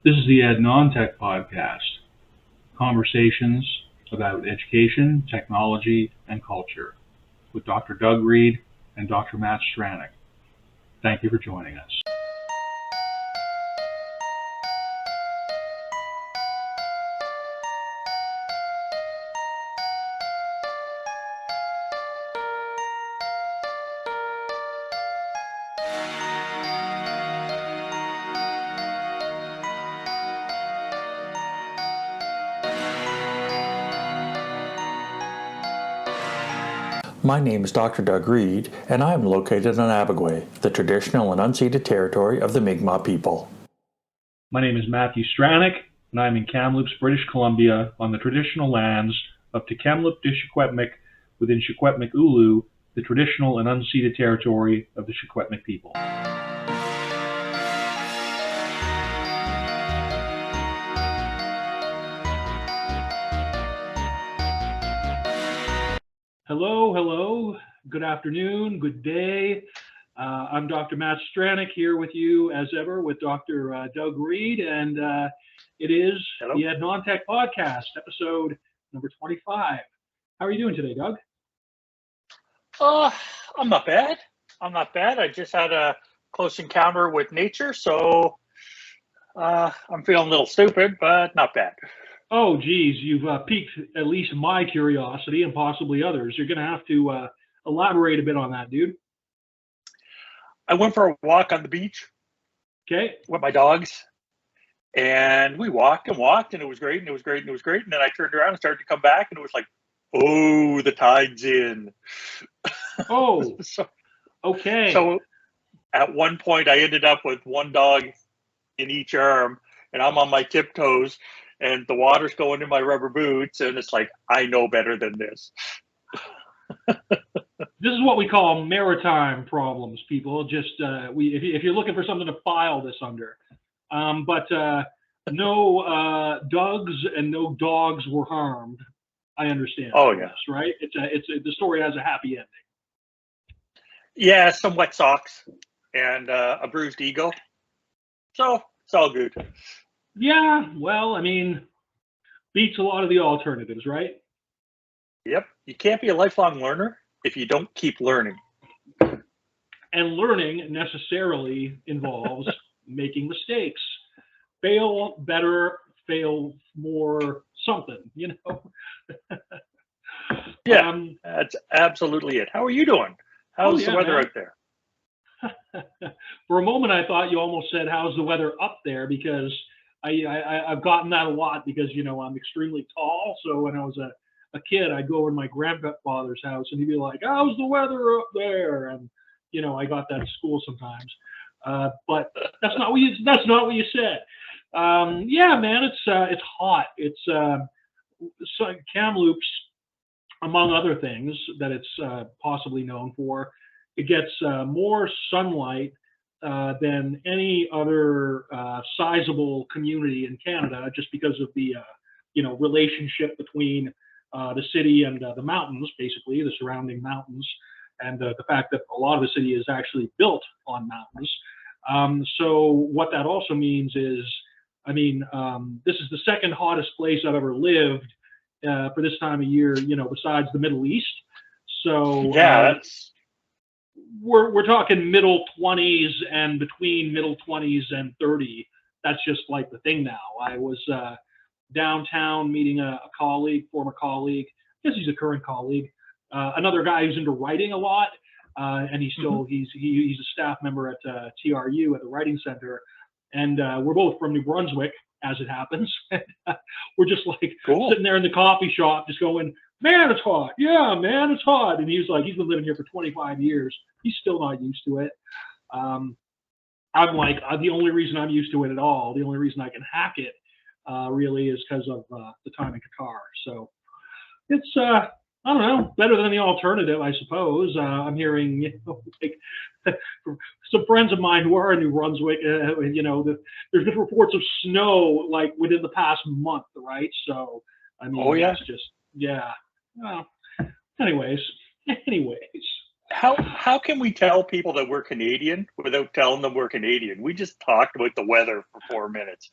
This is the Ed Non-Tech Podcast, conversations about education, technology, and culture with Dr. Doug Reed and Dr. Matt Stranick. Thank you for joining us. My name is Dr. Doug Reed, and I am located on Abagway, the traditional and unceded territory of the Mi'kmaq people. My name is Matthew Stranick, and I'm in Kamloops, British Columbia, on the traditional lands of Tk'emlúp-te-Secwépemc within Secwépemc-Ulu, the traditional and unceded territory of the Secwépemc people. Hello, good afternoon, good day. I'm Dr. Matt Stranick here with you as ever with Dr. Doug Reed, and it is the Ed Non-Tech Podcast, episode number 25. How are you doing today, Doug? I'm not bad. I just had a close encounter with nature, so I'm feeling a little stupid, but not bad. Oh, geez, you've piqued at least my curiosity and possibly others. You're going to have to elaborate a bit on that, dude. I went for a walk on the beach. Okay. With my dogs, and we walked, and it was great, and then I turned around and started to come back, and it was like, oh, the tide's in. Oh, okay. So at one point, I ended up with one dog in each arm, and I'm on my tiptoes, and the water's going in my rubber boots, and it's like, I know better than this. This is what we call maritime problems, people. Just if you're looking for something to file this under, but no Dougs and no dogs were harmed. I understand. Oh yeah, right. The story has a happy ending. Yeah, some wet socks and a bruised ego, so it's all good. Yeah, well, I mean, beats a lot of the alternatives, right? Yep, you can't be a lifelong learner if you don't keep learning. And learning necessarily involves making mistakes. Fail better, fail more, something, you know? Yeah, that's absolutely it. How are you doing? How's the weather out there? For a moment, I thought you almost said, how's the weather up there? Because I've gotten that a lot because, you know, I'm extremely tall. So when I was a kid, I'd go over to my grandfather's house and he'd be like, how's the weather up there? And, you know, I got that at school sometimes. But that's not what you said. Yeah, man, it's hot. It's so Kamloops, among other things that it's possibly known for, it gets more sunlight than any other sizable community in Canada, just because of the relationship between the city and the mountains, basically the surrounding mountains, and the fact that a lot of the city is actually built on mountains. So what that also means is, I mean, this is the second hottest place I've ever lived for this time of year, you know, besides the Middle East. So yeah, we're talking middle 20s, and between middle 20s and 30, that's just like the thing now. I was downtown meeting a colleague, former colleague. I guess he's a current colleague. Another guy who's into writing a lot, and he's still he's a staff member at TRU at the Writing Center, and we're both from New Brunswick, as it happens. We're just like sitting there in the coffee shop, just going, man, it's hot. Yeah, man, it's hot. And he's like, he's been living here for 25 years. He's still not used to it. I'm like, the only reason I'm used to it at all, the only reason I can hack it, really, is because of the time in Qatar. So it's, I don't know, better than the alternative, I suppose. I'm hearing, you know, like, some friends of mine who are in New Brunswick, you know, there's been reports of snow like within the past month, right? So, I mean, it's just, yeah. Well, anyways. How can we tell people that we're Canadian without telling them we're Canadian? We just talked about the weather for 4 minutes.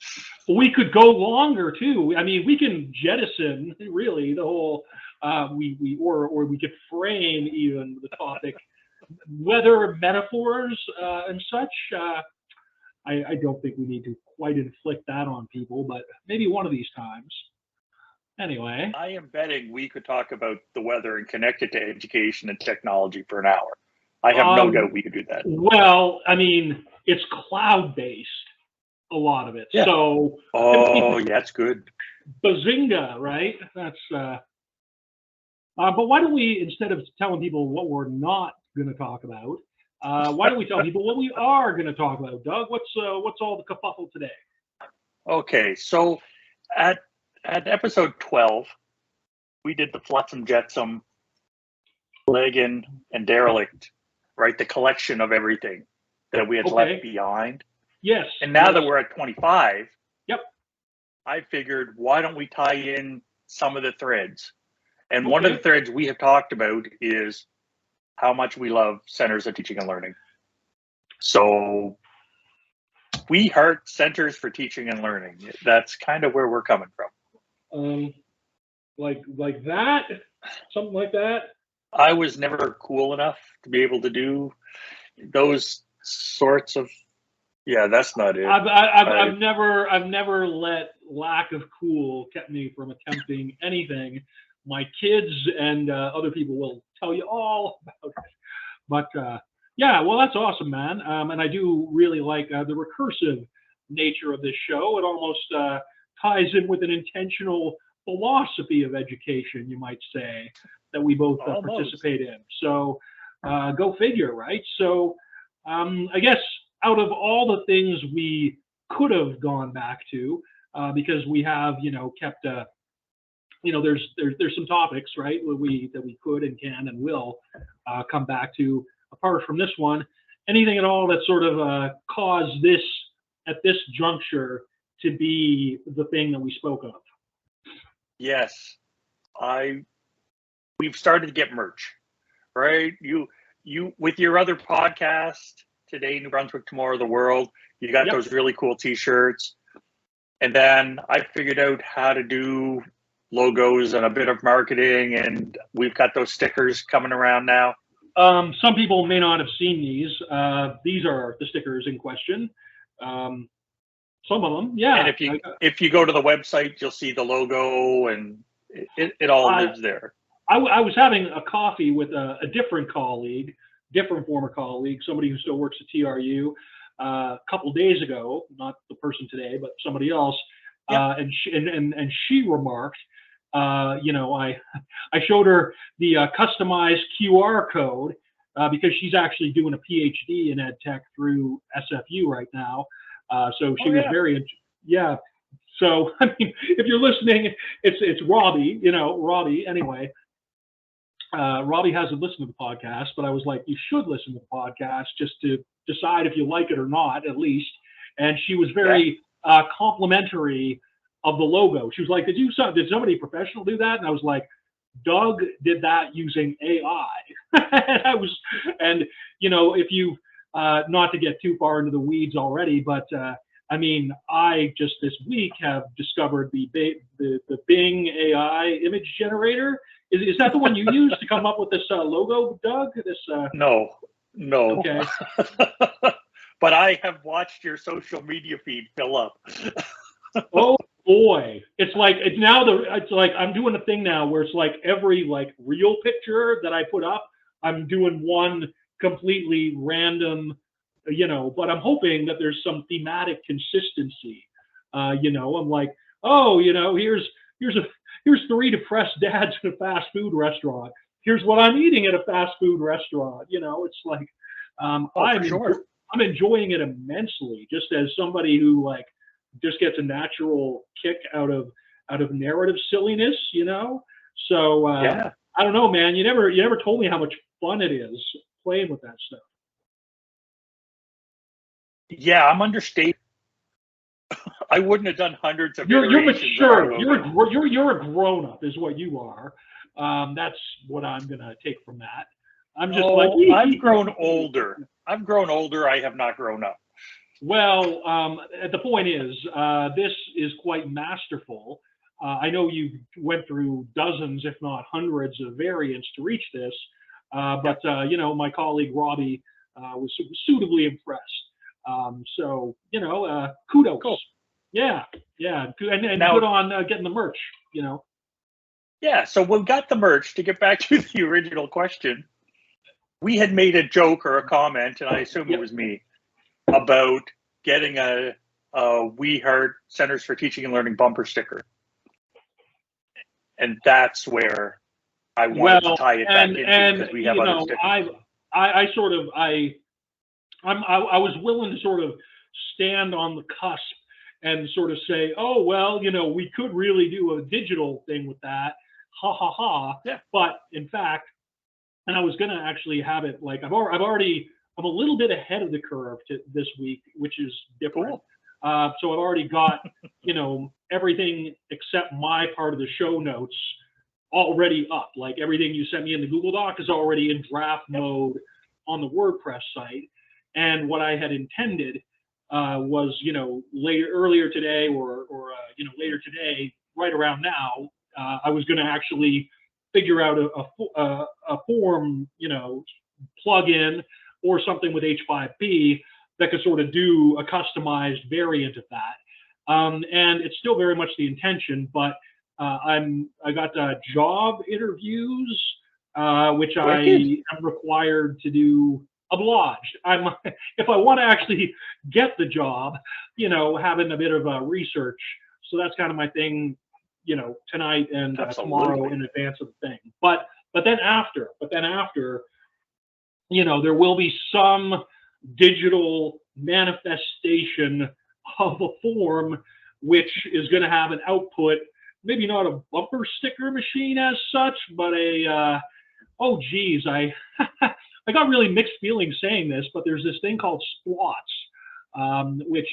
We could go longer too. I mean, we can jettison really the whole. Or we could frame even the topic, weather metaphors and such. I don't think we need to quite inflict that on people, but maybe one of these times. Anyway, I am betting we could talk about the weather and connect it to education and technology for an hour. I have no doubt we could do that. Well, I mean, it's cloud-based, a lot of it. Yeah. So, yeah, that's good. bazinga, right? That's. But why don't we, instead of telling people what we're not going to talk about, why don't we tell people what we are going to talk about? Doug, what's all the kerfuffle today? Okay, so at episode 12, we did the Flotsam Jetsam, Legan, and Derelict, right? The collection of everything that we had left behind. Yes. And now that we're at 25, yep, I figured, why don't we tie in some of the threads? And one of the threads we have talked about is how much we love centers of teaching and learning. So we heart centers for teaching and learning. That's kind of where we're coming from. Like that, something like that. I was never cool enough to be able to do those sorts of. Yeah, that's not it. I've never let lack of cool kept me from attempting anything. My kids and other people will tell you all about it. But yeah, well, that's awesome, man. And I do really like the recursive nature of this show. It almost ties in with an intentional philosophy of education, you might say, that we both participate in. So go figure, right? So I guess out of all the things we could have gone back to, because we have, kept, there's some topics, right, that we could and can and will come back to. Apart from this one, anything at all that sort of caused this at this juncture to be the thing that we spoke of? Yes, we've started to get merch, right? You with your other podcast, Today New Brunswick, Tomorrow the World, you got those really cool T-shirts. And then I figured out how to do logos and a bit of marketing, and we've got those stickers coming around now. Some people may not have seen these. These are the stickers in question. Some of them, yeah. And if you go to the website, you'll see the logo, and it all lives there. I was having a coffee with a different colleague, different former colleague, somebody who still works at TRU, a couple days ago, not the person today, but somebody else, and she remarked, I showed her the customized QR code because she's actually doing a PhD in ed tech through SFU right now. So she was very, So I mean, if you're listening, it's Robbie, Robbie. Anyway, Robbie hasn't listened to the podcast, but I was like, you should listen to the podcast just to decide if you like it or not, at least. And she was very complimentary of the logo. She was like, did somebody professional do that? And I was like, Doug did that using AI. and if you, not to get too far into the weeds already, but I mean, I just this week have discovered the Bing AI image generator. Is that the one you use to come up with this logo, Doug? No. Okay. But I have watched your social media feed fill up. Oh boy, it's like I'm doing a thing now where it's like every real picture that I put up, I'm doing one completely random, but I'm hoping that there's some thematic consistency. I'm like, here's 3 depressed dads in a fast food restaurant. Here's what I'm eating at a fast food restaurant. It's like, I'm enjoying it immensely, just as somebody who just gets a natural kick out of narrative silliness, So I don't know, man. You never told me how much fun it is playing with that stuff. Yeah, I'm understated. I wouldn't have done hundreds of. You're mature. You're a grown up, is what you are. That's what I'm gonna take from that. I'm just like, Oh, I've grown older. I've grown older. I have not grown up. well, the point is, this is quite masterful. I know you went through dozens, if not hundreds, of variants to reach this, but you know, my colleague Robbie was suitably impressed. So you know, kudos. Cool. Yeah, yeah, and Now, good on getting the merch. You know. yeah, so we've got the merch. To get back to the original question, we had made a joke or a comment, and I assume it was me, about getting a We Heart Centers for Teaching and Learning bumper sticker. And that's where I wanted to tie it back into, because we have other stickers. I was willing to sort of stand on the cusp and sort of say, oh well, you know, we could really do a digital thing with that, ha ha ha. Yeah. But in fact, and I was gonna actually have it like I'm a little bit ahead of the curve this week, which is different. Cool. So I've already got, you know, everything except my part of the show notes already up. Like everything you sent me in the Google Doc is already in draft mode on the WordPress site. And what I had intended was, you know, earlier today or you know, later today, right around now, I was going to actually figure out a form, you know, plug-in or something with H5P that could sort of do a customized variant of that. And it's still very much the intention, but I got job interviews, which I am required to do obliged. If I want to actually get the job, you know, having a bit of research. So that's kind of my thing, you know, tonight and tomorrow in advance of the thing. But then after, you know, there will be some digital manifestation of a form which is going to have an output, maybe not a bumper sticker machine as such, but a oh geez, I I got really mixed feelings saying this, but there's this thing called Splots, which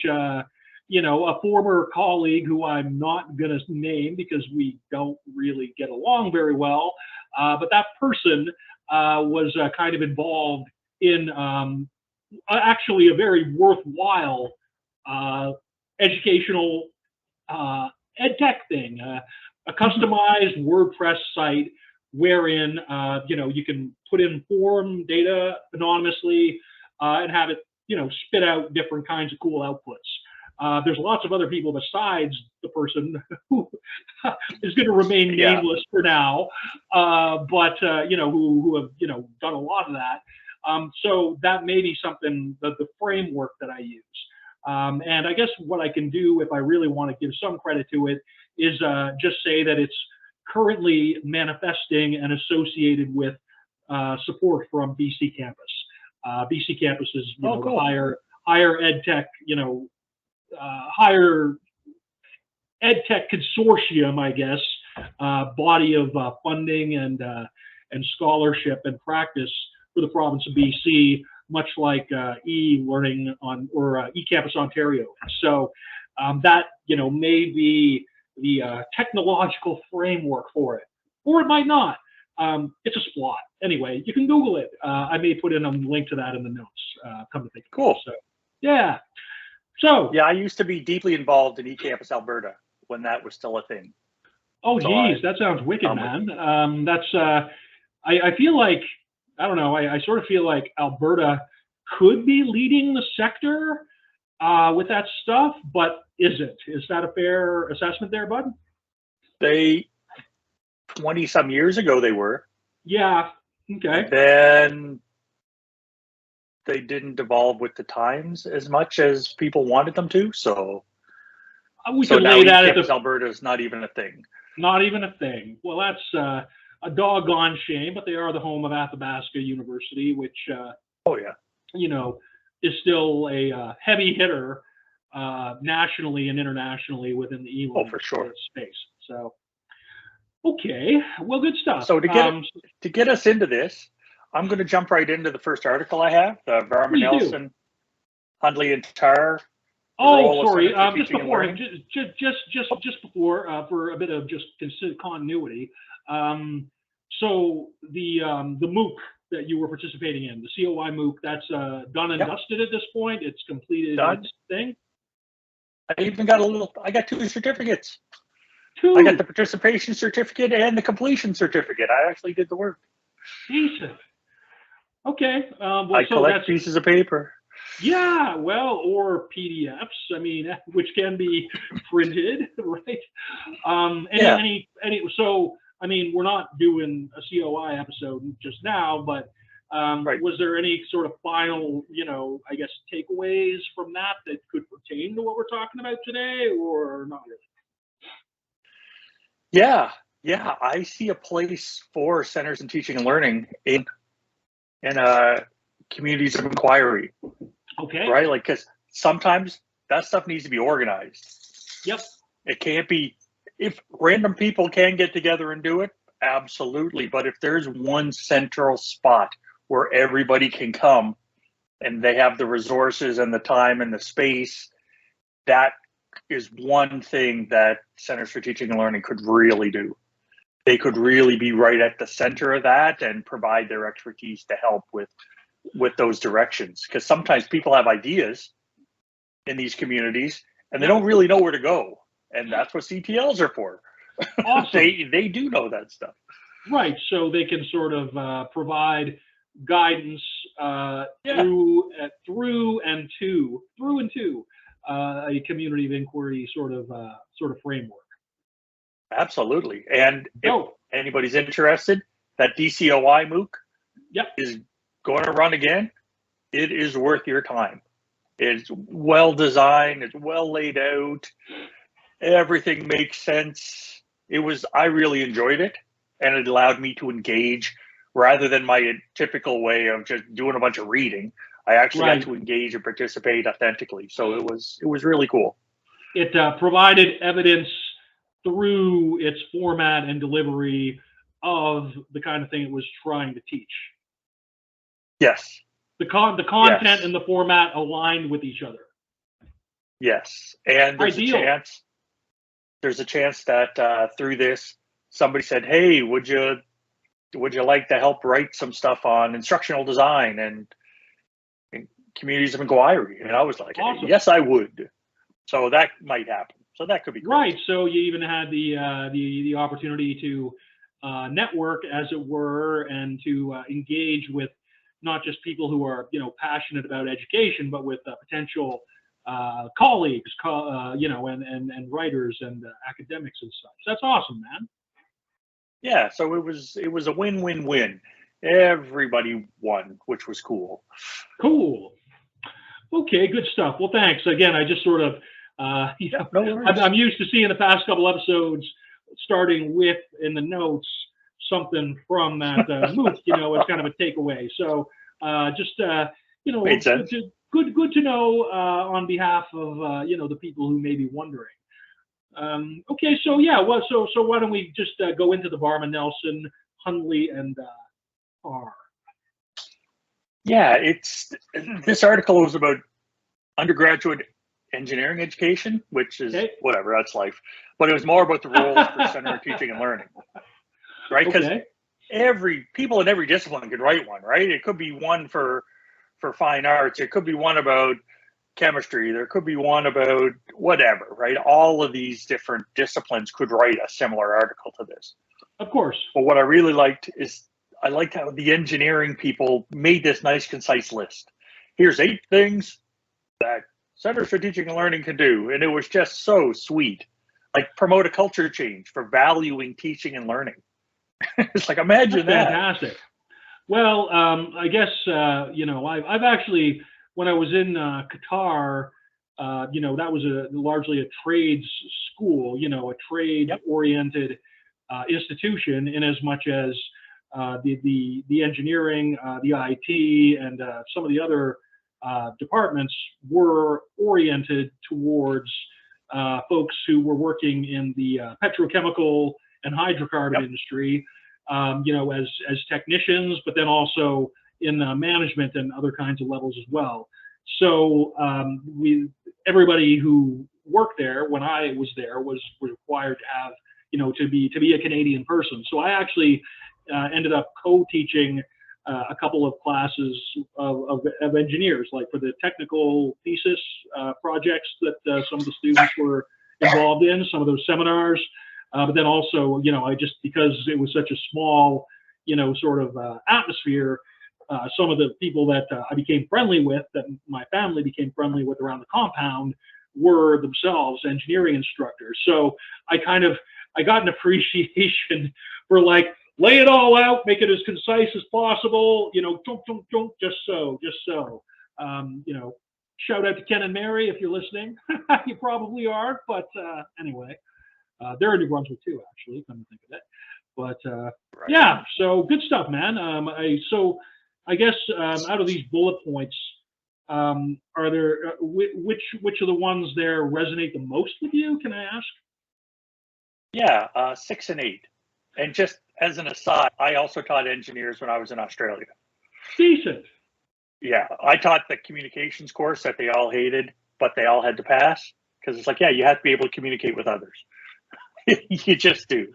you know, a former colleague who I'm not going to name because we don't really get along very well, but that person was kind of involved in actually a very worthwhile educational ed tech thing, a customized WordPress site wherein you know, you can put in form data anonymously and have it, you know, spit out different kinds of cool outputs. There's lots of other people besides the person who is going to remain nameless for now, but you know, who have, you know, done a lot of that. So that may be something, the framework that I use. And I guess what I can do, if I really want to give some credit to it, is just say that it's currently manifesting and associated with support from BC Campus. BC Campus is, you know, cool. higher ed tech, you know, higher ed tech consortium, I guess, body of funding and scholarship and practice for the province of BC, much like e-learning or eCampus Ontario. So that, you know, may be the technological framework for it, or it might not. It's a Splot. Anyway, you can Google it. I may put in a link to that in the notes. Come to think of it. So, yeah. So yeah, I used to be deeply involved in eCampus Alberta when that was still a thing. Oh, geez, that sounds wicked, man. That's I feel like, I don't know. I sort of feel like Alberta could be leading the sector with that stuff, but isn't. Is that a fair assessment there, bud? They 20 some years ago they were. Yeah. Okay. Then they didn't evolve with the times as much as people wanted them to. So we could lay that at Alberta is not even a thing. Not even a thing. Well, that's a doggone shame, but they are the home of Athabasca University, which oh yeah, you know, is still a heavy hitter nationally and internationally within the e-learning for sure space. So, okay, well, good stuff. So to get us into this, I'm going to jump right into the first article I have, the Varma Nelson, Hundley and Tarr. Oh, sorry. Just before, for a bit of just continuity. So the MOOC that you were participating in, the COI MOOC. That's done and Yep. dusted at this point. It's completed Done. its thing. I even got I got 2 certificates. Two. I got the participation certificate and the completion certificate. I actually did the work. Decent. Okay. Well, I so collect that's pieces of paper. yeah. Well, or PDFs. I mean, which can be printed, right? Yeah. So, I mean, we're not doing a COI episode just now, but Right. was there any sort of final, I guess, takeaways from that could pertain to what we're talking about today, or not really? Yeah. Yeah. I see a place for centers in teaching and learning in communities of inquiry, Okay. right? Like, because sometimes that stuff needs to be organized. Yep. It can't be, if random people can get together and do it, absolutely. But if there's one central spot where everybody can come and they have the resources and the time and the space, that is one thing that Centers for Teaching and Learning could really do. They could really be right at the center of that and provide their expertise to help with those directions. Because sometimes people have ideas in these communities and they don't really know where to go. And that's what CTLs are for. Awesome. They do know that stuff. Right. So they can sort of provide guidance through and to a community of inquiry sort of framework. Absolutely. And if anybody's interested, that DCOI MOOC is going to run again. It is worth your time. It's well designed. It's well laid out. Everything makes sense. I really enjoyed it, and it allowed me to engage rather than my typical way of just doing a bunch of reading. I actually got to engage and participate authentically. So it was really cool. It provided evidence through its format and delivery of the kind of thing it was trying to teach. Yes. The content and the format aligned with each other. Yes. And there's a chance that through this, somebody said, hey, would you like to help write some stuff on instructional design and communities of inquiry? And I was like, awesome. Yes, I would. So that might happen. So that could be cool. Right. So you even had the opportunity to network, as it were, and to engage with not just people who are passionate about education, but with potential colleagues, and writers and academics and such. That's awesome, man. Yeah. So it was a win-win-win. Everybody won, which was cool. Cool. Okay, good stuff. Well, thanks again. I just sort of, I'm used to seeing the past couple episodes starting with in the notes something from that MOOC. It's kind of a takeaway. So Made sense. Good to know on behalf of the people who may be wondering. Okay, so so why don't we just go into the Barman, Nelson, Hundley, and Parr. Yeah, this article was about undergraduate engineering education, which is whatever, that's life. But it was more about the roles for Center for Teaching and Learning, right? Because people in every discipline could write one, right? It could be one for fine arts. It could be one about chemistry. There could be one about whatever, right? All of these different disciplines could write a similar article to this. Of course. But what I really liked is I liked how the engineering people made this nice, concise list. Here's 8 things that Centers for Teaching and Learning can do. And it was just so sweet. Like promote a culture change for valuing teaching and learning. It's like, imagine that. Fantastic. Well, I guess, I've actually, when I was in Qatar, that was largely a trades school, a trade-oriented institution, in as much as the engineering, the IT, and some of the other departments were oriented towards folks who were working in the petrochemical and hydrocarbon industry, as technicians, but then also in management and other kinds of levels as well. So everybody who worked there when I was there was required to have, to be a Canadian person. So I actually ended up co-teaching a couple of classes of engineers, like for the technical thesis projects that some of the students were involved in, some of those seminars. But then also, I just, because it was such a small, sort of atmosphere, some of the people that I became friendly with, that my family became friendly with around the compound, were themselves engineering instructors. So I got an appreciation for, like, lay it all out, make it as concise as possible, don't, just so. Shout out to Ken and Mary if you're listening. You probably are, but anyway, they're in New Brunswick too, actually, come to think of it. But Right. yeah, so good stuff, man. I guess out of these bullet points, are there which of the ones there resonate the most with you? Can I ask? Yeah, 6 and 8. And just as an aside, I also taught engineers when I was in Australia. Decent. Yeah, I taught the communications course that they all hated, but they all had to pass, because it's like, yeah, you have to be able to communicate with others. You just do.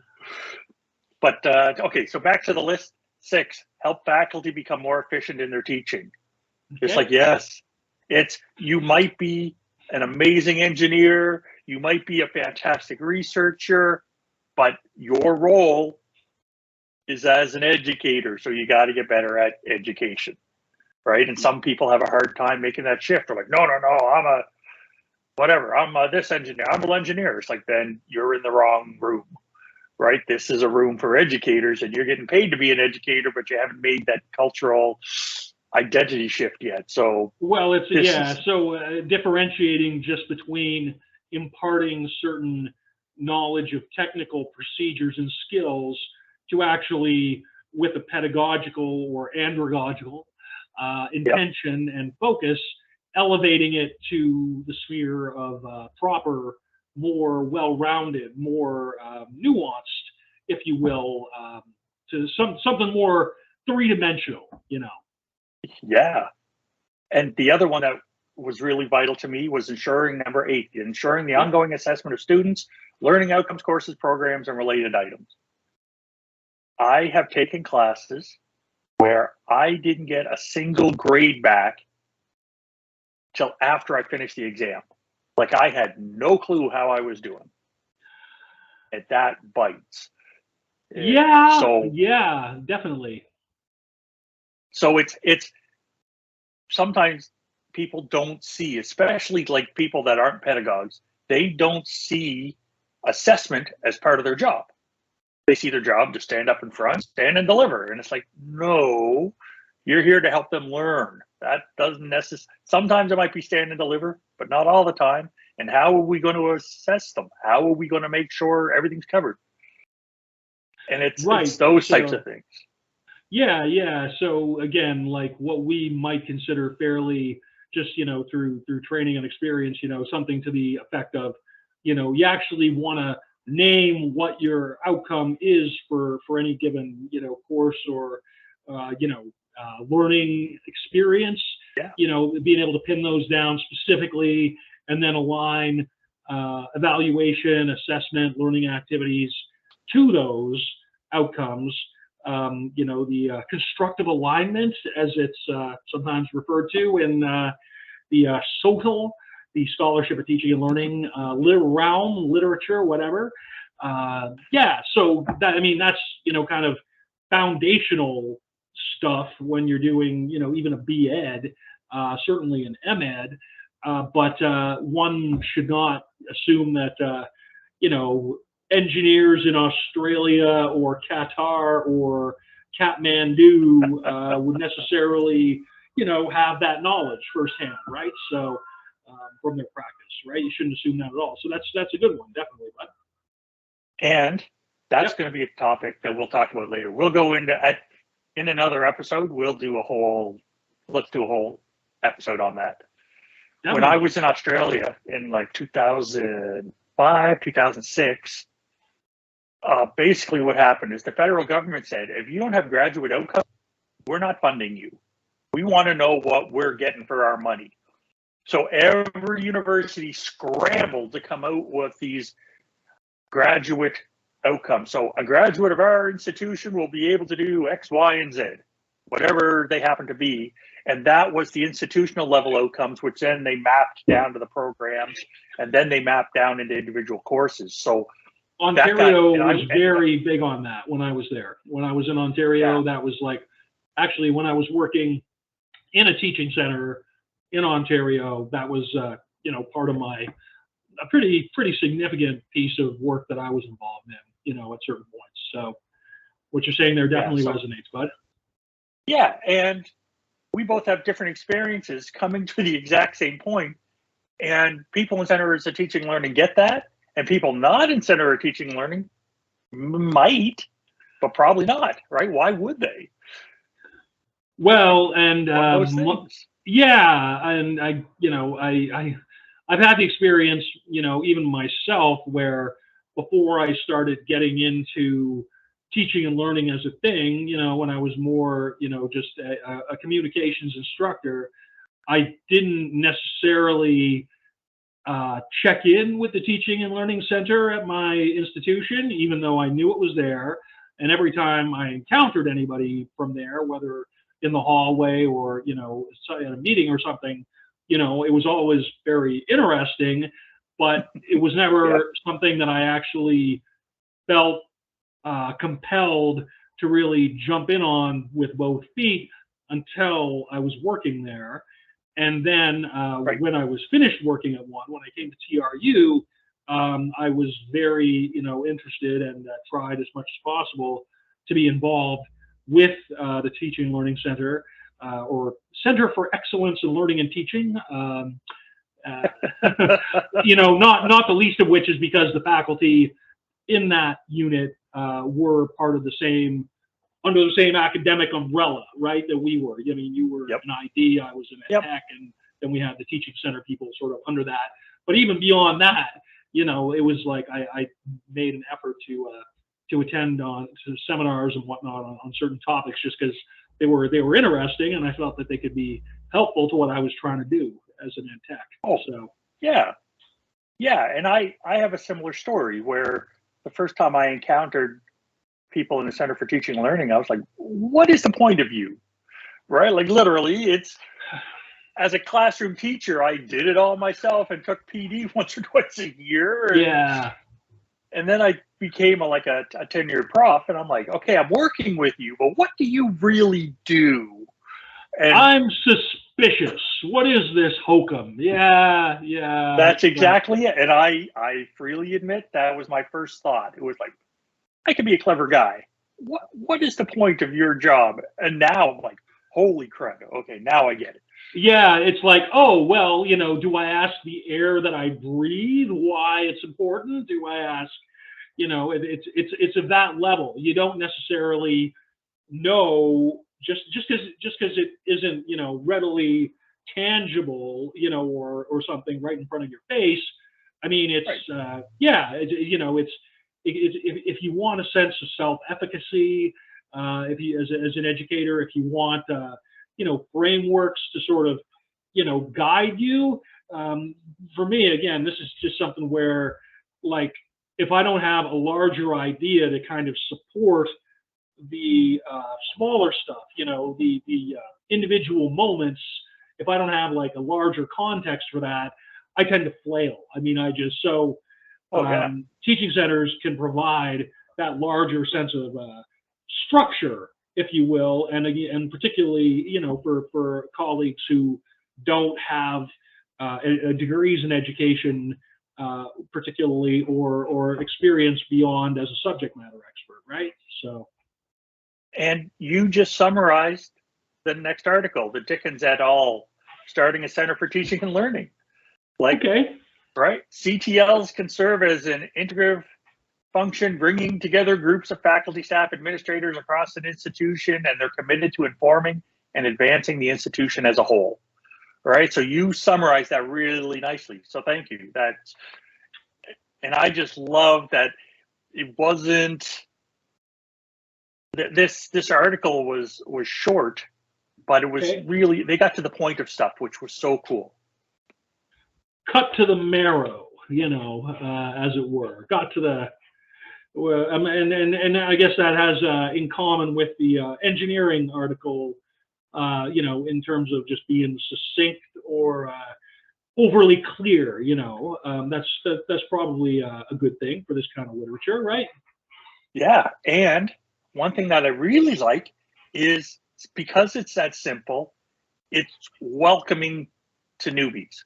But okay, so back to the list. 6, help faculty become more efficient in their teaching. Okay. It's like, yes, you might be an amazing engineer, you might be a fantastic researcher, but your role is as an educator, so you got to get better at education, right? And some people have a hard time making that shift. They're like, no, I'm this engineer, I'm an engineer. It's like, then you're in the wrong room, right? This is a room for educators, and you're getting paid to be an educator, but you haven't made that cultural identity shift yet. So, well, differentiating just between imparting certain knowledge of technical procedures and skills to actually, with a pedagogical or andragogical intention and focus, elevating it to the sphere of proper, more well-rounded, more nuanced, if you will, to something more three-dimensional, Yeah. And the other one that was really vital to me was ensuring number 8, ensuring the ongoing assessment of students, learning outcomes, courses, programs, and related items. I have taken classes where I didn't get a single grade back till after I finished the exam. Like, I had no clue how I was doing. And that bites. Yeah. So, yeah, definitely. So it's sometimes people don't see, especially like people that aren't pedagogues, they don't see assessment as part of their job. They see their job to stand up in front, stand and deliver. And it's like, no, you're here to help them learn. That doesn't necessarily, sometimes it might be stand and deliver, but not all the time. And how are we going to assess them? How are we going to make sure everything's covered? And it's those types of things. Yeah. So again, like what we might consider fairly just, through training and experience, something to the effect of, you actually want to name what your outcome is for any given, course or, learning experience, Yeah. Being able to pin those down specifically and then align evaluation, assessment, learning activities to those outcomes. The constructive alignment, as it's sometimes referred to in the SOTL, the Scholarship of Teaching and Learning realm, literature, whatever. So that's, kind of foundational stuff when you're doing, even a B.Ed, certainly an M.Ed, but one should not assume that, engineers in Australia or Qatar or Kathmandu would necessarily, have that knowledge firsthand, right? So from their practice, right? You shouldn't assume that at all. So that's a good one, definitely. Bud. And that's going to be a topic that we'll talk about later. We'll go into in another episode. Let's do a whole episode on that. Definitely. When I was in Australia in like 2005, 2006, basically what happened is the federal government said, if you don't have graduate outcomes, we're not funding you. We want to know what we're getting for our money. So every university scrambled to come out with these graduate outcomes. So a graduate of our institution will be able to do X, Y, and Z. whatever they happen to be. And that was the institutional level outcomes, which then they mapped down to the programs, and then they mapped down into individual courses. So Ontario was very big on that when I was there. When I was in Ontario, that was like, actually, when I was working in a teaching center in Ontario, that was, part of a pretty significant piece of work that I was involved in, at certain points. So what you're saying there definitely resonates, bud. Yeah, and we both have different experiences coming to the exact same point, and people in centers of teaching and learning get that, and people not in center of teaching and learning might, but probably not, right? Why would they? Well, and yeah, and I've had the experience, even myself, where before I started getting into teaching and learning as a thing, when I was more, just a communications instructor, I didn't necessarily check in with the teaching and learning center at my institution, even though I knew it was there. And every time I encountered anybody from there, whether in the hallway or, at a meeting or something, it was always very interesting, but it was never something that I actually felt compelled to really jump in on with both feet until I was working there. And then when I was finished working at one, when I came to TRU, I was very, interested and tried as much as possible to be involved with the Teaching and Learning Center, or Center for Excellence in Learning and Teaching. Not the least of which is because the faculty in that unit were part of under the same academic umbrella, right, that we were. I mean, you were in ID, I was in tech, and then we had the teaching center people sort of under that. But even beyond that, it was like I made an effort to attend to seminars and whatnot on certain topics, just because they were interesting, and I felt that they could be helpful to what I was trying to do as an EnT tech. So yeah, and I have a similar story where the first time I encountered people in the Center for Teaching and Learning, I was like, what is the point of you? Right? Like literally, it's, as a classroom teacher, I did it all myself and took PD once or twice a year. And then I became a tenured prof, and I'm like, okay, I'm working with you, but what do you really do? And I'm suspicious. What is this hokum? Yeah. That's exactly it. And I freely admit that was my first thought. It was like, I could be a clever guy. What is the point of your job? And now I'm like, holy crap. Okay, now I get it. Yeah, it's like, oh, well, do I ask the air that I breathe why it's important? Do I ask, it's of that level. You don't necessarily know just because it isn't, readily tangible, or something right in front of your face. I mean, it's right. If you want a sense of self-efficacy, if you, as an educator, if you want, frameworks to sort of, guide you. For me, again, this is just something where, like, if I don't have a larger idea to kind of support the smaller stuff, the individual moments, if I don't have like a larger context for that, I tend to flail. I mean, teaching centers can provide that larger sense of structure, if you will, and particularly, for colleagues who don't have degrees in education, particularly, or experience beyond as a subject matter expert, right? So. And you just summarized the next article, the Dickens et al. Starting a Center for Teaching and Learning. Right? CTLs can serve as an integrative function, bringing together groups of faculty, staff, administrators across an institution, and they're committed to informing and advancing the institution as a whole. Right? So you summarized that really nicely. So thank you. And I just love that it wasn't. This article was short, but it was really, they got to the point of stuff, which was so cool. Cut to the marrow, as it were. Got to the Well, and I guess that has in common with the engineering article, in terms of just being succinct or overly clear. That's probably a good thing for this kind of literature, right? Yeah, and one thing that I really like is because it's that simple, it's welcoming to newbies.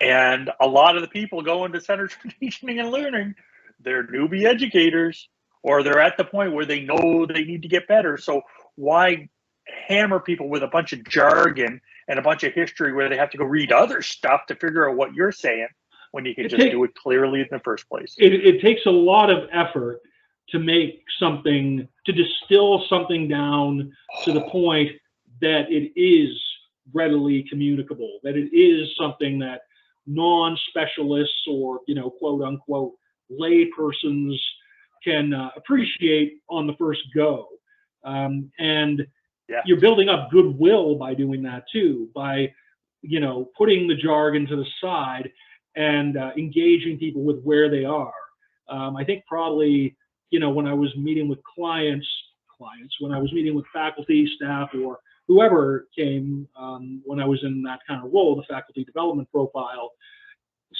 And a lot of the people going to Centers for Teaching and Learning, they're newbie educators, or they're at the point where they know they need to get better. So why hammer people with a bunch of jargon and a bunch of history where they have to go read other stuff to figure out what you're saying when you can do it clearly in the first place? It takes a lot of effort to distill something down to the point that it is readily communicable, that it is something that non-specialists or, quote unquote, lay persons can appreciate on the first go. And you're building up goodwill by doing that too, by, putting the jargon to the side and engaging people with where they are. I think probably, when I was meeting with clients, when I was meeting with faculty, staff, or whoever came when I was in that kind of role, the faculty development profile,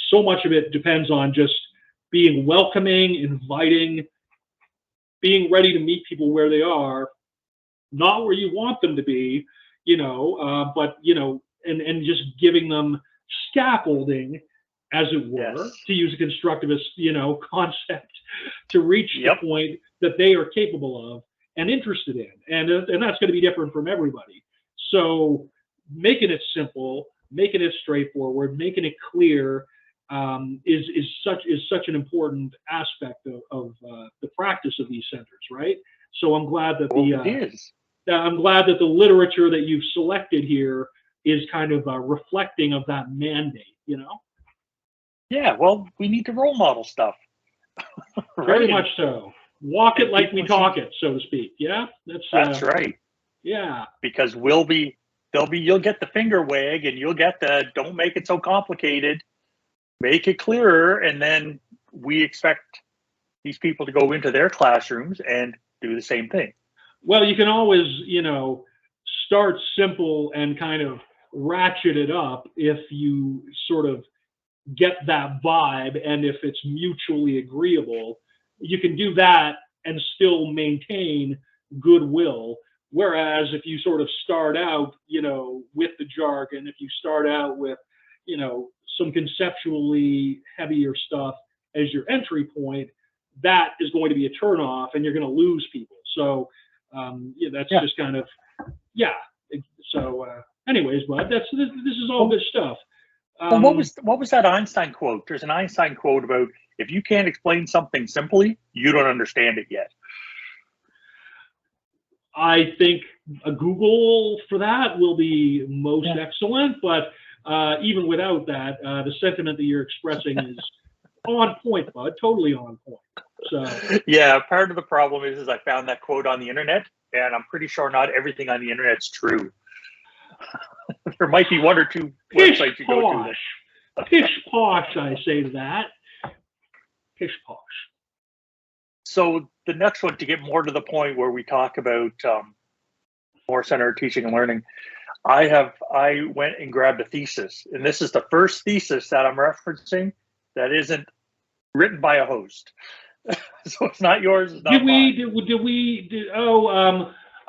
so much of it depends on just being welcoming, inviting, being ready to meet people where they are, not where you want them to be, but, and just giving them scaffolding, as it were, to use a constructivist, concept, to reach the point that they are capable of and interested in. And that's going to be different from everybody. So making it simple, making it straightforward, making it clear is such an important aspect of the practice of these centers, right? So I'm glad that I'm glad that the literature that you've selected here is kind of reflecting of that mandate, Yeah, well, we need to role model stuff. Right? Very much so. Walk it like we talk it, so to speak. Yeah, that's right. Yeah, because you'll get the finger wag, and you'll get the don't make it so complicated, make it clearer, and then we expect these people to go into their classrooms and do the same thing. Well, you can always, start simple and kind of ratchet it up if you sort of get that vibe, and if it's mutually agreeable, you can do that and still maintain goodwill. Whereas if you sort of start out, with the jargon, if you start out with, some conceptually heavier stuff as your entry point, that is going to be a turnoff, and you're going to lose people. So that's just kind of So, anyways, bud, this is all good stuff. Well, what was that Einstein quote? There's an Einstein quote about if you can't explain something simply, you don't understand it yet. I think a Google for that will be most excellent, but even without that, the sentiment that you're expressing is on point, bud, totally on point. So yeah, part of the problem is I found that quote on the internet, and I'm pretty sure not everything on the internet's true. There might be one or two websites you go to. Pish posh, I say to that. Pish posh. So the next one, to get more to the point where we talk about more center teaching and learning, I went and grabbed a thesis, and this is the first thesis that I'm referencing that isn't written by a host. So it's not yours. It's not mine.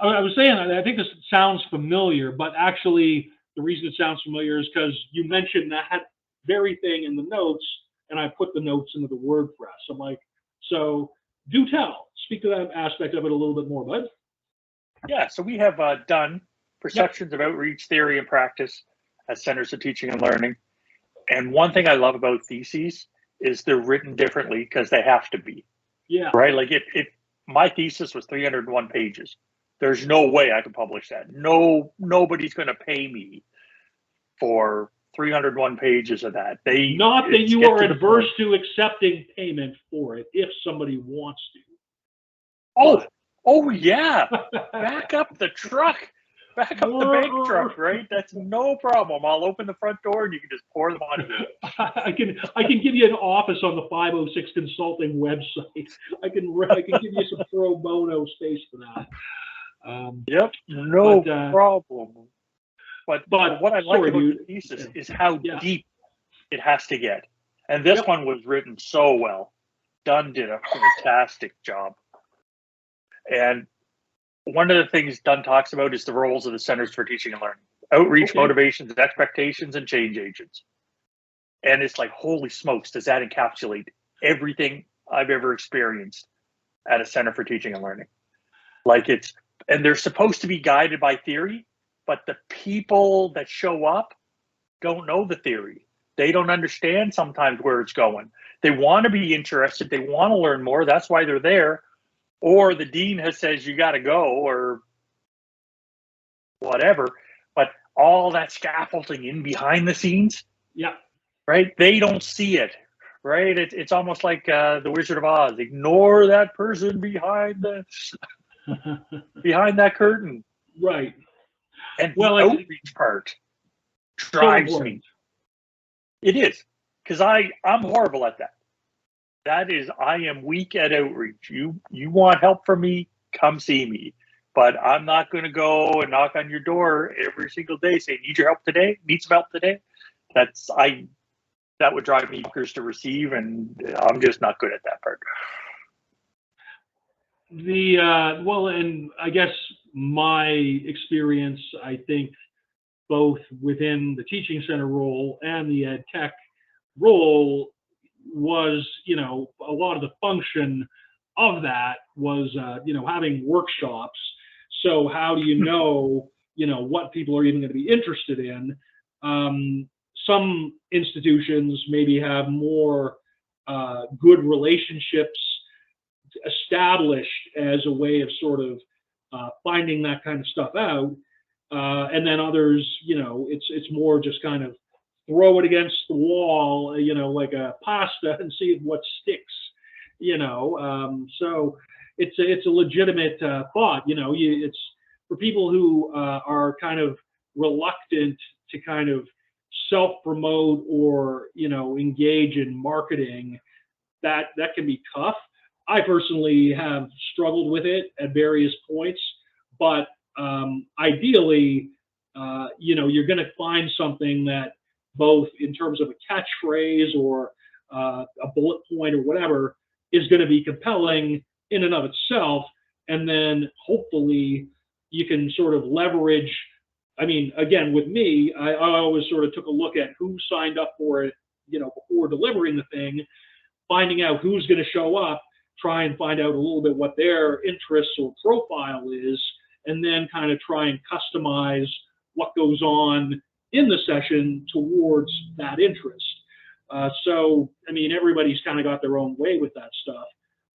I was saying, I think this sounds familiar, but actually the reason it sounds familiar is because you mentioned that very thing in the notes, and I put the notes into the WordPress. I'm like, so do tell. Speak to that aspect of it a little bit more, bud. Yeah, so we have done perceptions of outreach, theory, and practice at Centers for Teaching and Learning. And one thing I love about theses is they're written differently because they have to be. Yeah. Right? Like if my thesis was 301 pages, there's no way I could publish that. Nobody's going to pay me for 301 pages of that. Not that you are adverse to accepting payment for it if somebody wants to. Oh yeah. Back up the truck. Back up the bank truck, right? That's no problem. I'll open the front door and you can just pour the money in. I can give you an office on the 506 Consulting website. I can give you some pro bono space for that. Yep, no but, problem. But what I like about dude, the thesis is how yeah. deep it has to get. And this one was written so well. Dunn did a fantastic job. And one of the things Dunn talks about is the roles of the Centers for Teaching and Learning: outreach, motivations, expectations, and change agents. And it's like, holy smokes, does that encapsulate everything I've ever experienced at a Center for Teaching and Learning? And they're supposed to be guided by theory, but the people that show up don't know the theory. They don't understand sometimes where it's going. They want to be interested. They want to learn more. That's why they're there. Or the dean has says you got to go or whatever. But all that scaffolding in behind the scenes, right? They don't see it, right? It's almost like the Wizard of Oz. Ignore that person behind behind that curtain, right? And the outreach part drives me. It is, because I'm horrible at that. That is, I am weak at outreach. You want help from me, come see me. But I'm not going to go and knock on your door every single day saying, need your help today? Need some help today? That would drive me bonkers to receive, and I'm just not good at that part. And I guess my experience, I think, both within the teaching center role and the ed tech role was, a lot of the function of that was, having workshops. So how do you know, what people are even going to be interested in? Some institutions maybe have more good relationships established as a way of sort of finding that kind of stuff out. And then others, it's more just kind of throw it against the wall, like a pasta and see what sticks, So it's a legitimate thought, it's for people who are kind of reluctant to kind of self-promote or, engage in marketing, that can be tough. I personally have struggled with it at various points, but ideally, you're going to find something that both in terms of a catchphrase or a bullet point or whatever is going to be compelling in and of itself. And then hopefully you can sort of leverage. I mean, again, with me, I always sort of took a look at who signed up for it, before delivering the thing, finding out who's going to show up, try and find out a little bit what their interests or profile is, and then kind of try and customize what goes on in the session towards that interest. So, I mean, everybody's kind of got their own way with that stuff.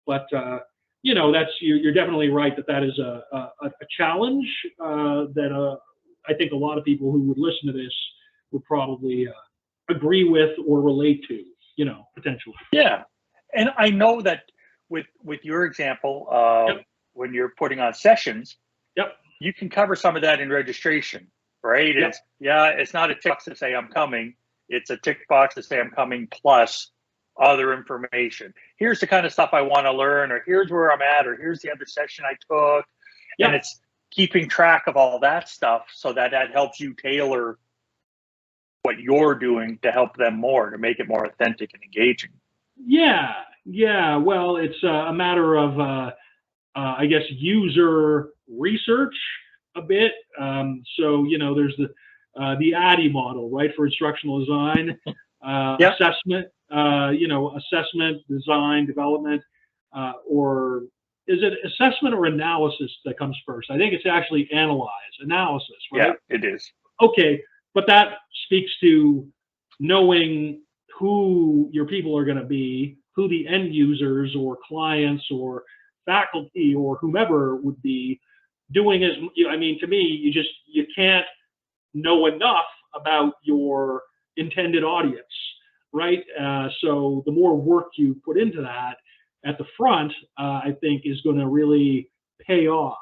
But, you're definitely right that is a challenge that I think a lot of people who would listen to this would probably agree with or relate to, potentially. Yeah. And I know that with your example, when you're putting on sessions, you can cover some of that in registration, right? It's not a tick box to say I'm coming. It's a tick box to say I'm coming plus other information. Here's the kind of stuff I want to learn, or here's where I'm at, or here's the other session I took. And it's keeping track of all that stuff so that helps you tailor what you're doing to help them more, to make it more authentic and engaging. Yeah. Well, it's a matter of, I guess, user research a bit. So, there's the ADDIE model, right, for instructional design, assessment, assessment, design, development, or is it assessment or analysis that comes first? I think it's actually analysis, right? Yeah, it is. Okay, but that speaks to knowing who your people are going to be, who the end users or clients or faculty or whomever would be. Doing is, I mean, to me, you can't know enough about your intended audience, right? So the more work you put into that at the front, I think is going to really pay off.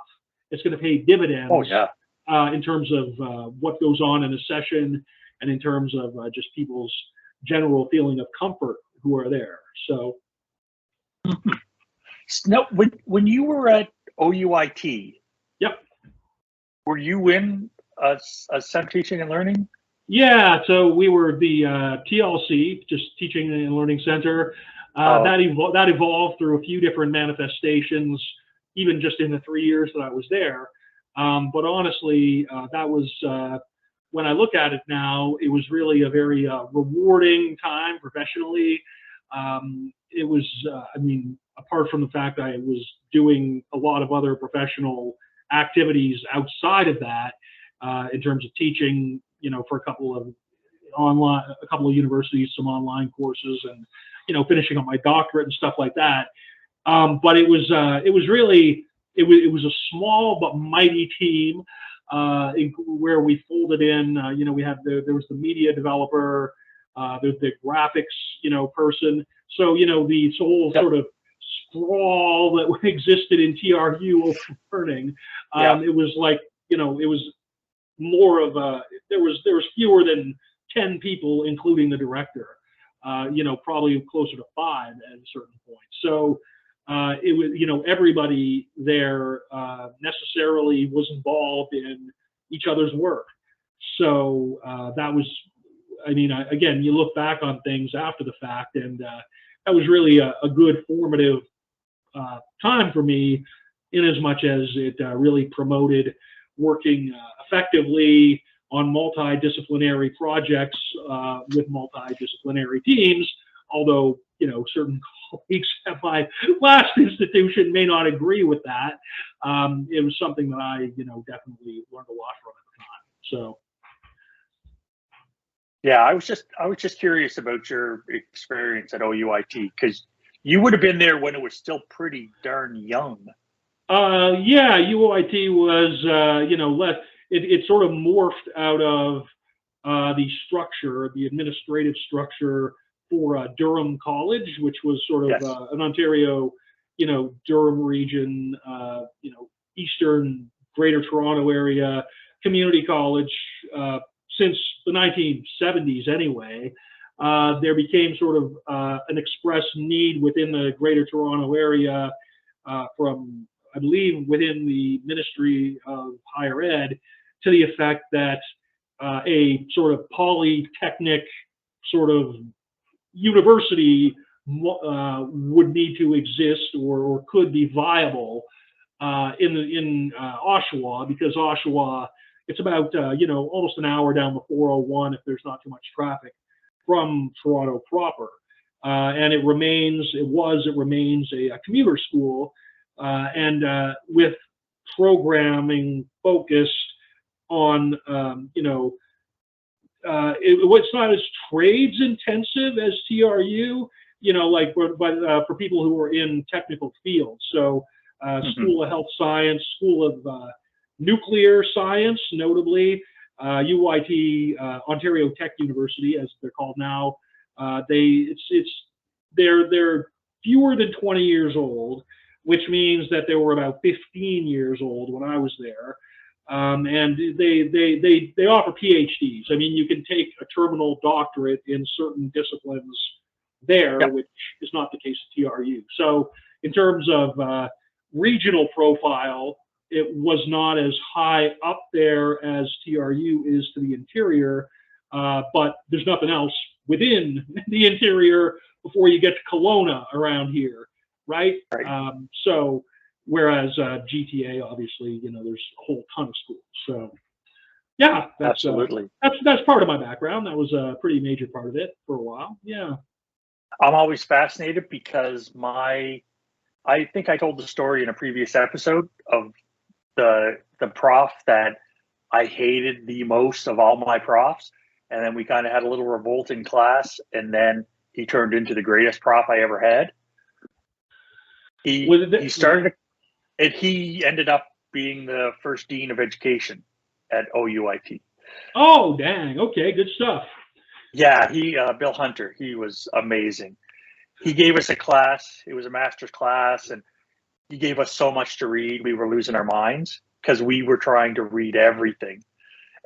It's going to pay dividends. Oh, yeah. in terms of what goes on in a session, and in terms of just people's general feeling of comfort who are there. So, Now, when you were at OUIT, yep. were you in a center teaching and learning? Yeah, so we were the TLC, just Teaching and Learning Center. That evolved through a few different manifestations, even just in the 3 years that I was there. But honestly, that was, when I look at it now, it was really a very rewarding time professionally. It was, I mean, apart from the fact I was doing a lot of other professional activities outside of that, in terms of teaching, for a couple of universities, some online courses, and finishing up my doctorate and stuff like that. But it was really it was a small but mighty team, where we folded in. We had there was the media developer, the graphics person. So the whole sort of sprawl that existed in TRU open learning. It was like it was more of a there was fewer than 10 people, including the director. Probably closer to 5 at a certain point. So it was everybody there necessarily was involved in each other's work. So that was, I mean, again, you look back on things after the fact, and that was really a good formative time for me, in as much as it really promoted working effectively on multidisciplinary projects with multidisciplinary teams. Although certain colleagues at my last institution may not agree with that, it was something that I definitely learned a lot from at the time. So. Yeah, I was just curious about your experience at OUIT, because you would have been there when it was still pretty darn young. Yeah, UOIT was, it sort of morphed out of the structure, the administrative structure for Durham College, which was sort of an Ontario, Durham region, Eastern Greater Toronto area community college. Since the 1970s anyway, there became sort of an express need within the Greater Toronto area from, I believe, within the Ministry of Higher Ed, to the effect that a sort of polytechnic sort of university would need to exist, or could be viable in Oshawa, because Oshawa, it's about almost an hour down the 401 if there's not too much traffic from Toronto proper, and it remains a commuter school, and with programming focused on it's not as trades intensive as TRU, like for people who are in technical fields. So School of Health Science, School of Nuclear Science, notably, UIT, Ontario Tech University, as they're called now. They're fewer than 20 years old, which means that they were about 15 years old when I was there. And they offer PhDs. I mean, you can take a terminal doctorate in certain disciplines there, which is not the case at TRU. So in terms of regional profile, it was not as high up there as TRU is to the interior, but there's nothing else within the interior before you get to Kelowna around here, right? So whereas GTA, obviously, there's a whole ton of schools. So yeah, Absolutely. That's part of my background. That was a pretty major part of it for a while. Yeah. I'm always fascinated because I think I told the story in a previous episode of the prof that I hated the most of all my profs, and then we kind of had a little revolt in class, and then he turned into the greatest prof I ever had. He ended up being the first dean of education at OUIT. Oh, dang. Okay, good stuff. Yeah, Bill Hunter, he was amazing. He gave us a class. It was a master's class, and he gave us so much to read. We were losing our minds. because we were trying to read everything.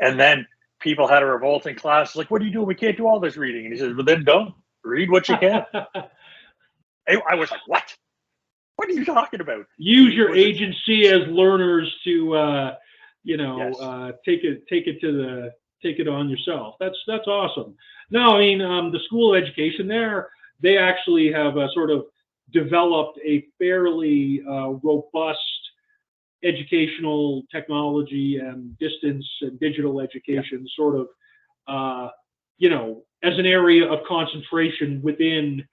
And then people had a revolt in class, like, what are you doing? We can't do all this reading. And he says, well, then don't read what you can. I was like, what? What are you talking about? Use your agency as learners to, take it on yourself. That's awesome. No, I mean, the School of Education there, they actually have sort of developed a fairly robust educational technology and distance and digital education sort of, as an area of concentration within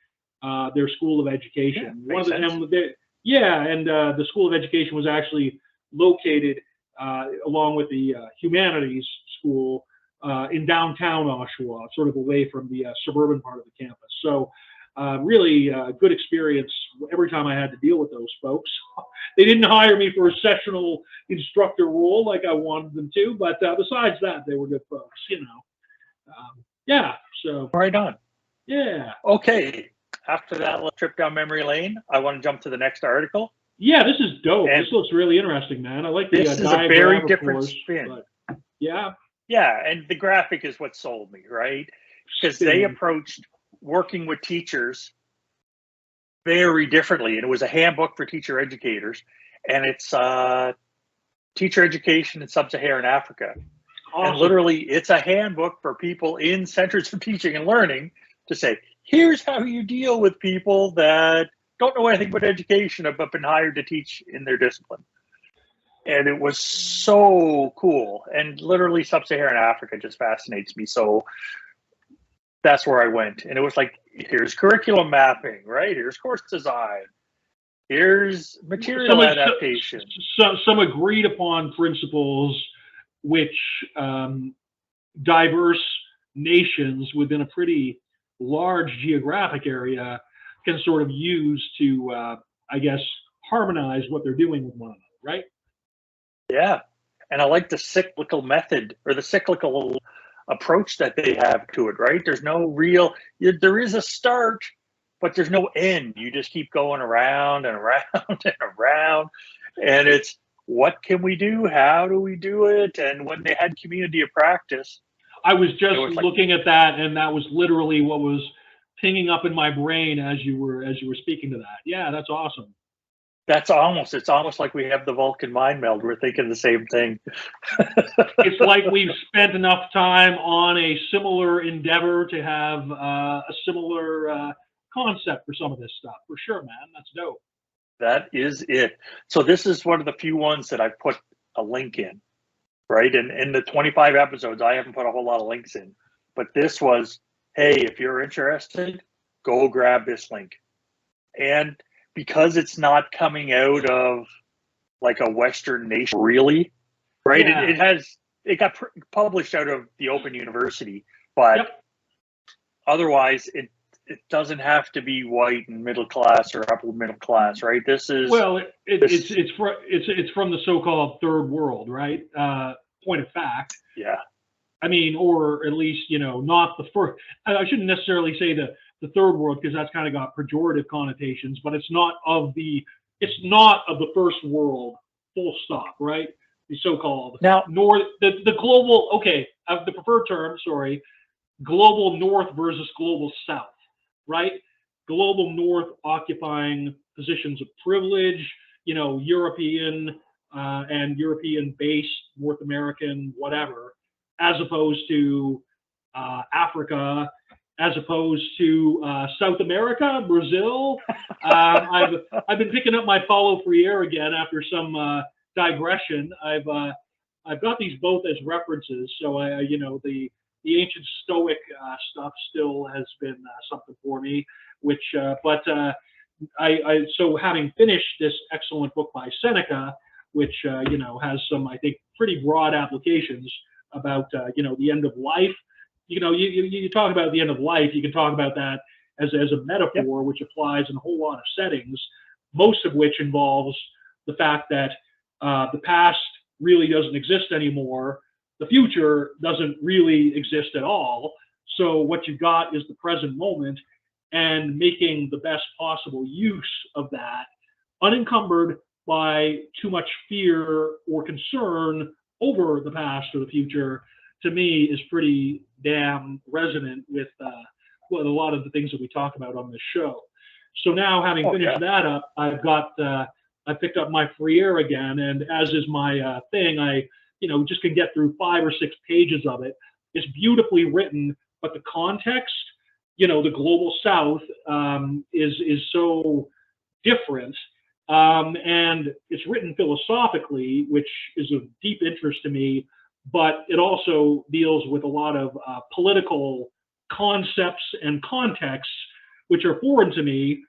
their School of Education. One of them, the School of Education was actually located along with the Humanities School in downtown Oshawa, sort of away from the suburban part of the campus. So really good experience every time I had to deal with those folks. They didn't hire me for a sessional instructor role like I wanted them to, but besides that, they were good folks, so. Right on. Yeah. Okay. After that little trip down memory lane, I want to jump to the next article. Yeah, this is dope. And this looks really interesting, man. I like the this is a very different spin. Yeah. Yeah, and the graphic is what sold me, right? Because they approached working with teachers very differently. And it was a handbook for teacher educators. And it's teacher education in sub-Saharan Africa. Awesome. And literally, it's a handbook for people in centers of teaching and learning to say, here's how you deal with people that don't know anything about education but been hired to teach in their discipline. And it was so cool. And literally, sub-Saharan Africa just fascinates me. So that's where I went. And it was like, here's curriculum mapping, right? Here's course design. Here's material adaptation. Some agreed upon principles which diverse nations within a pretty large geographic area can sort of use to, harmonize what they're doing with one another, right? Yeah. And I like the cyclical method or the cyclical approach that they have to it, right? There's no real, there is a start, but there's no end. You just keep going around and around and around. And it's, what can we do? How do we do it? And when they had community of practice, I was just looking at that, and that was literally what was pinging up in my brain as you were speaking to that. Yeah, that's awesome. It's almost like we have the Vulcan mind meld. We're thinking the same thing. It's like we've spent enough time on a similar endeavor to have a similar concept for some of this stuff. For sure, man. That's dope. That is it. So this is one of the few ones that I put a link in, right? And in the 25 episodes, I haven't put a whole lot of links in. But this was, hey, if you're interested, go grab this link. And because it's not coming out of like a Western nation, really, right? Yeah. It got published out of the Open University, but otherwise it doesn't have to be white and middle class or upper middle class, right? This is it's from the so-called third world, right? Point of fact. Yeah. I mean, or at least not the first. I shouldn't necessarily say the third world because that's kind of got pejorative connotations, but it's not of the first world, full stop, right? The so-called the global, the preferred term, global north versus global south, right? Global north occupying positions of privilege, European and European-based, North American, whatever, as opposed to Africa, as opposed to South America, Brazil. I've been picking up my Paulo Freire again after some digression. I've got these both as references, so the ancient Stoic stuff still has been something for me. So having finished this excellent book by Seneca, which has some, I think, pretty broad applications about the end of life. You talk about the end of life, you can talk about that as a metaphor, which applies in a whole lot of settings, most of which involves the fact that the past really doesn't exist anymore. The future doesn't really exist at all. So what you've got is the present moment and making the best possible use of that, unencumbered by too much fear or concern over the past or the future, to me, is pretty damn resonant with a lot of the things that we talk about on this show. So now, having finished that up, I picked up my Freire again, and as is my thing, I just can get through 5 or 6 pages of it. It's beautifully written, but the context, the global South, is so different, and it's written philosophically, which is of deep interest to me. But it also deals with a lot of political concepts and contexts, which are foreign to me,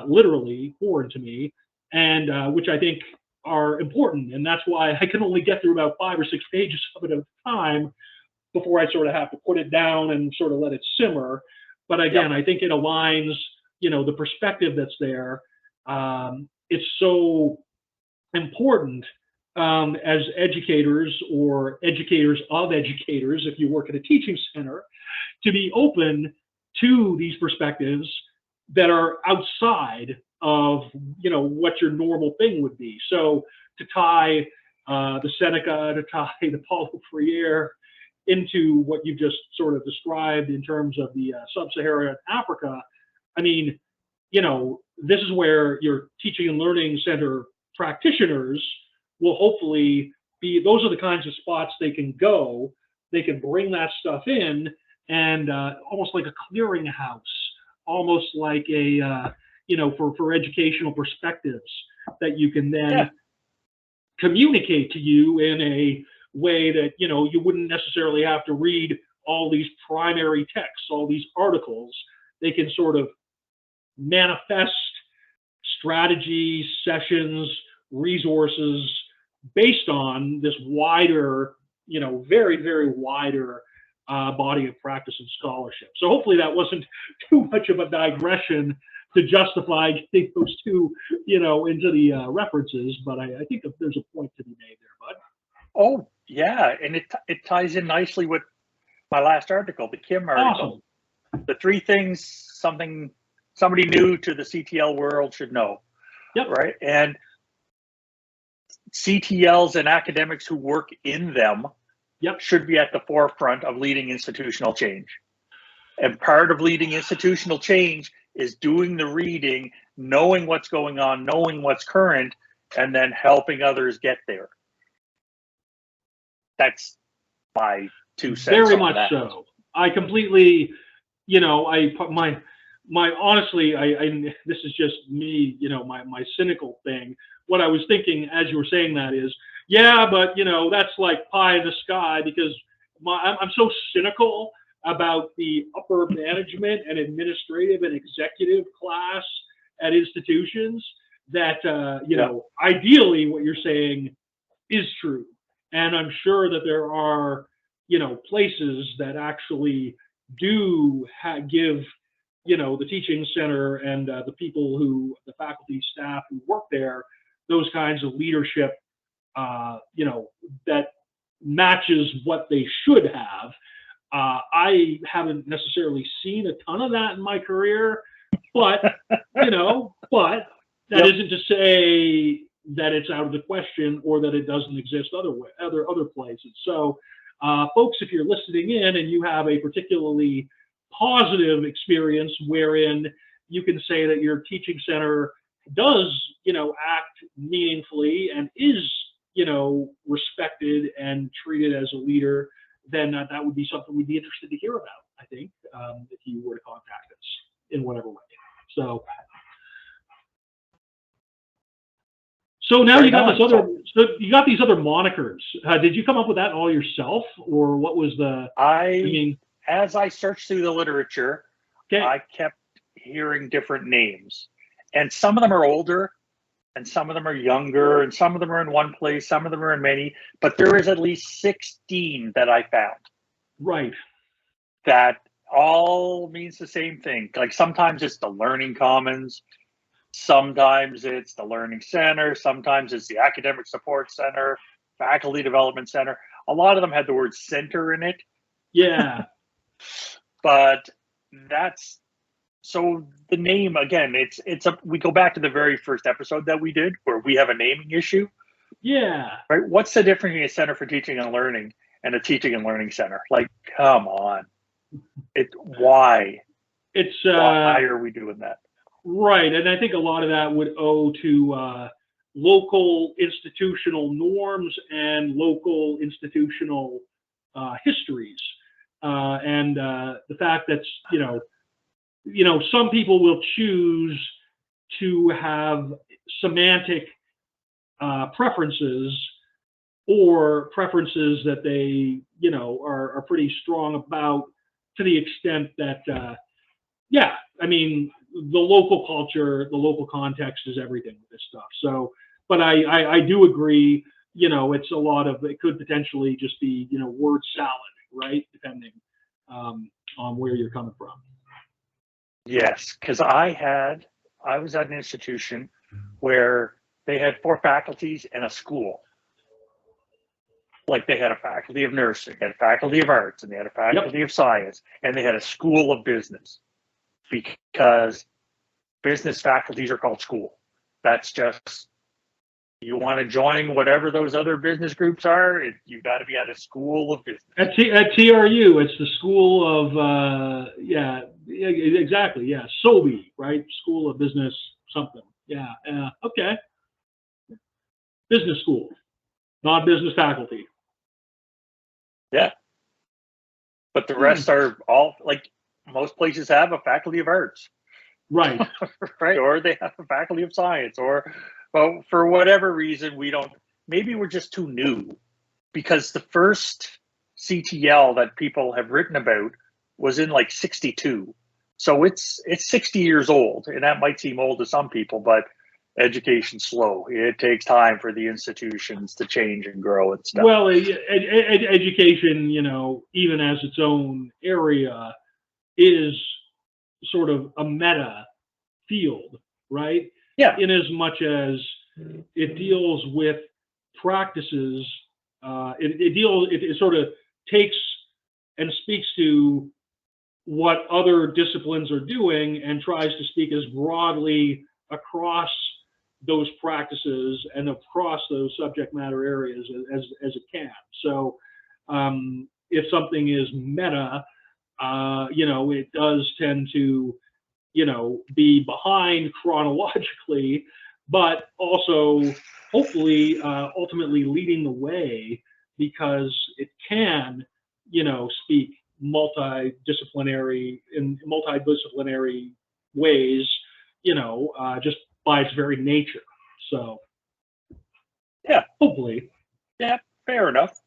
literally foreign to me, and which I think are important. And that's why I can only get through about 5 or 6 pages of it at a time before I sort of have to put it down and sort of let it simmer. But again, I think it aligns, the perspective that's there. It's so important as educators or educators of educators, if you work at a teaching center, to be open to these perspectives that are outside of what your normal thing would be. So to tie the Seneca, to tie the Paulo Freire into what you just sort of described in terms of the sub-Saharan Africa, I mean, this is where your teaching and learning center practitioners will hopefully be. Those are the kinds of spots they can go. They can bring that stuff in, and almost like a clearinghouse, almost like a for educational perspectives that you can then communicate to you in a way that you wouldn't necessarily have to read all these primary texts, all these articles. They can sort of manifest strategies, sessions, resources based on this wider, very, very wider body of practice and scholarship. So hopefully that wasn't too much of a digression to justify getting those two, into the references, but I think that there's a point to be made there, bud. Oh, yeah, and it ties in nicely with my last article, the Kim article. Awesome. The 3 things somebody new to the CTL world should know. Yep. Right? And CTLs and academics who work in them should be at the forefront of leading institutional change. And part of leading institutional change is doing the reading, knowing what's going on, knowing what's current, and then helping others get there. That's my 2 cents. Very much so. I completely, I put my honestly, this is just me, my cynical thing. What I was thinking as you were saying that is, but that's like pie in the sky, because I'm so cynical about the upper management and administrative and executive class at institutions that ideally what you're saying is true. And I'm sure that there are, places that actually do give, the teaching center and the people the faculty, staff who work there, those kinds of leadership, that matches what they should have. I haven't necessarily seen a ton of that in my career, but, but that isn't to say that it's out of the question or that it doesn't exist other places. So, folks, if you're listening in and you have a particularly positive experience wherein you can say that your teaching center does, act meaningfully and is, respected and treated as a leader, then that would be something we'd be interested to hear about, I think, if you were to contact us in whatever way. So now you got these other monikers. Did you come up with that all yourself, or what was the? As I searched through the literature, I kept hearing different names, and some of them are older, and some of them are younger, and some of them are in one place, some of them are in many. But there is at least 16 that I found. Right. That all means the same thing. Like sometimes it's the Learning Commons. Sometimes it's the Learning Center. Sometimes it's the Academic Support Center, Faculty Development Center. A lot of them had the word center in it. Yeah. But that's So the name again, we go back to the very first episode that we did where we have a naming issue, Yeah. right? What's the difference between a center for teaching and learning and a teaching and learning center? Like, come on, why are we doing that? Right, and I think a lot of that would owe to local institutional norms and local institutional histories, and the fact that some people will choose to have semantic preferences, or preferences that they are pretty strong about, to the extent that I mean, the local culture, the local context is everything with this stuff. So, but I do agree, it's a lot of, it could potentially just be, word salad, right? Depending on where you're coming from. Yes, because I was at an institution where they had 4 faculties and a school. Like, they had a faculty of nursing, they had a faculty of arts, and they had a faculty of science, and they had a school of business, because business faculties are called school. That's just, you want to join whatever those other business groups are, you got to be at a school of business. At TRU, it's the school of, exactly, yeah, SOBI, right? School of Business something. Yeah, okay. Business school, not business faculty. Yeah. But the rest are all, like, most places have a faculty of arts. Right. Right. Or they have a faculty of science, or, well, for whatever reason, maybe we're just too new, because the first CTL that people have written about was in like 62. So it's 60 years old, and that might seem old to some people, but education's slow. It takes time for the institutions to change and grow and stuff. Well, education, even as its own area, is sort of a meta field, right? Yeah. In as much as it deals with practices, it sort of takes and speaks to what other disciplines are doing, and tries to speak as broadly across those practices and across those subject matter areas as it can. So if something is meta, it does tend to, be behind chronologically, but also hopefully ultimately leading the way, because it can, speak multidisciplinary ways, just by its very nature. So yeah, hopefully. Yeah, fair enough.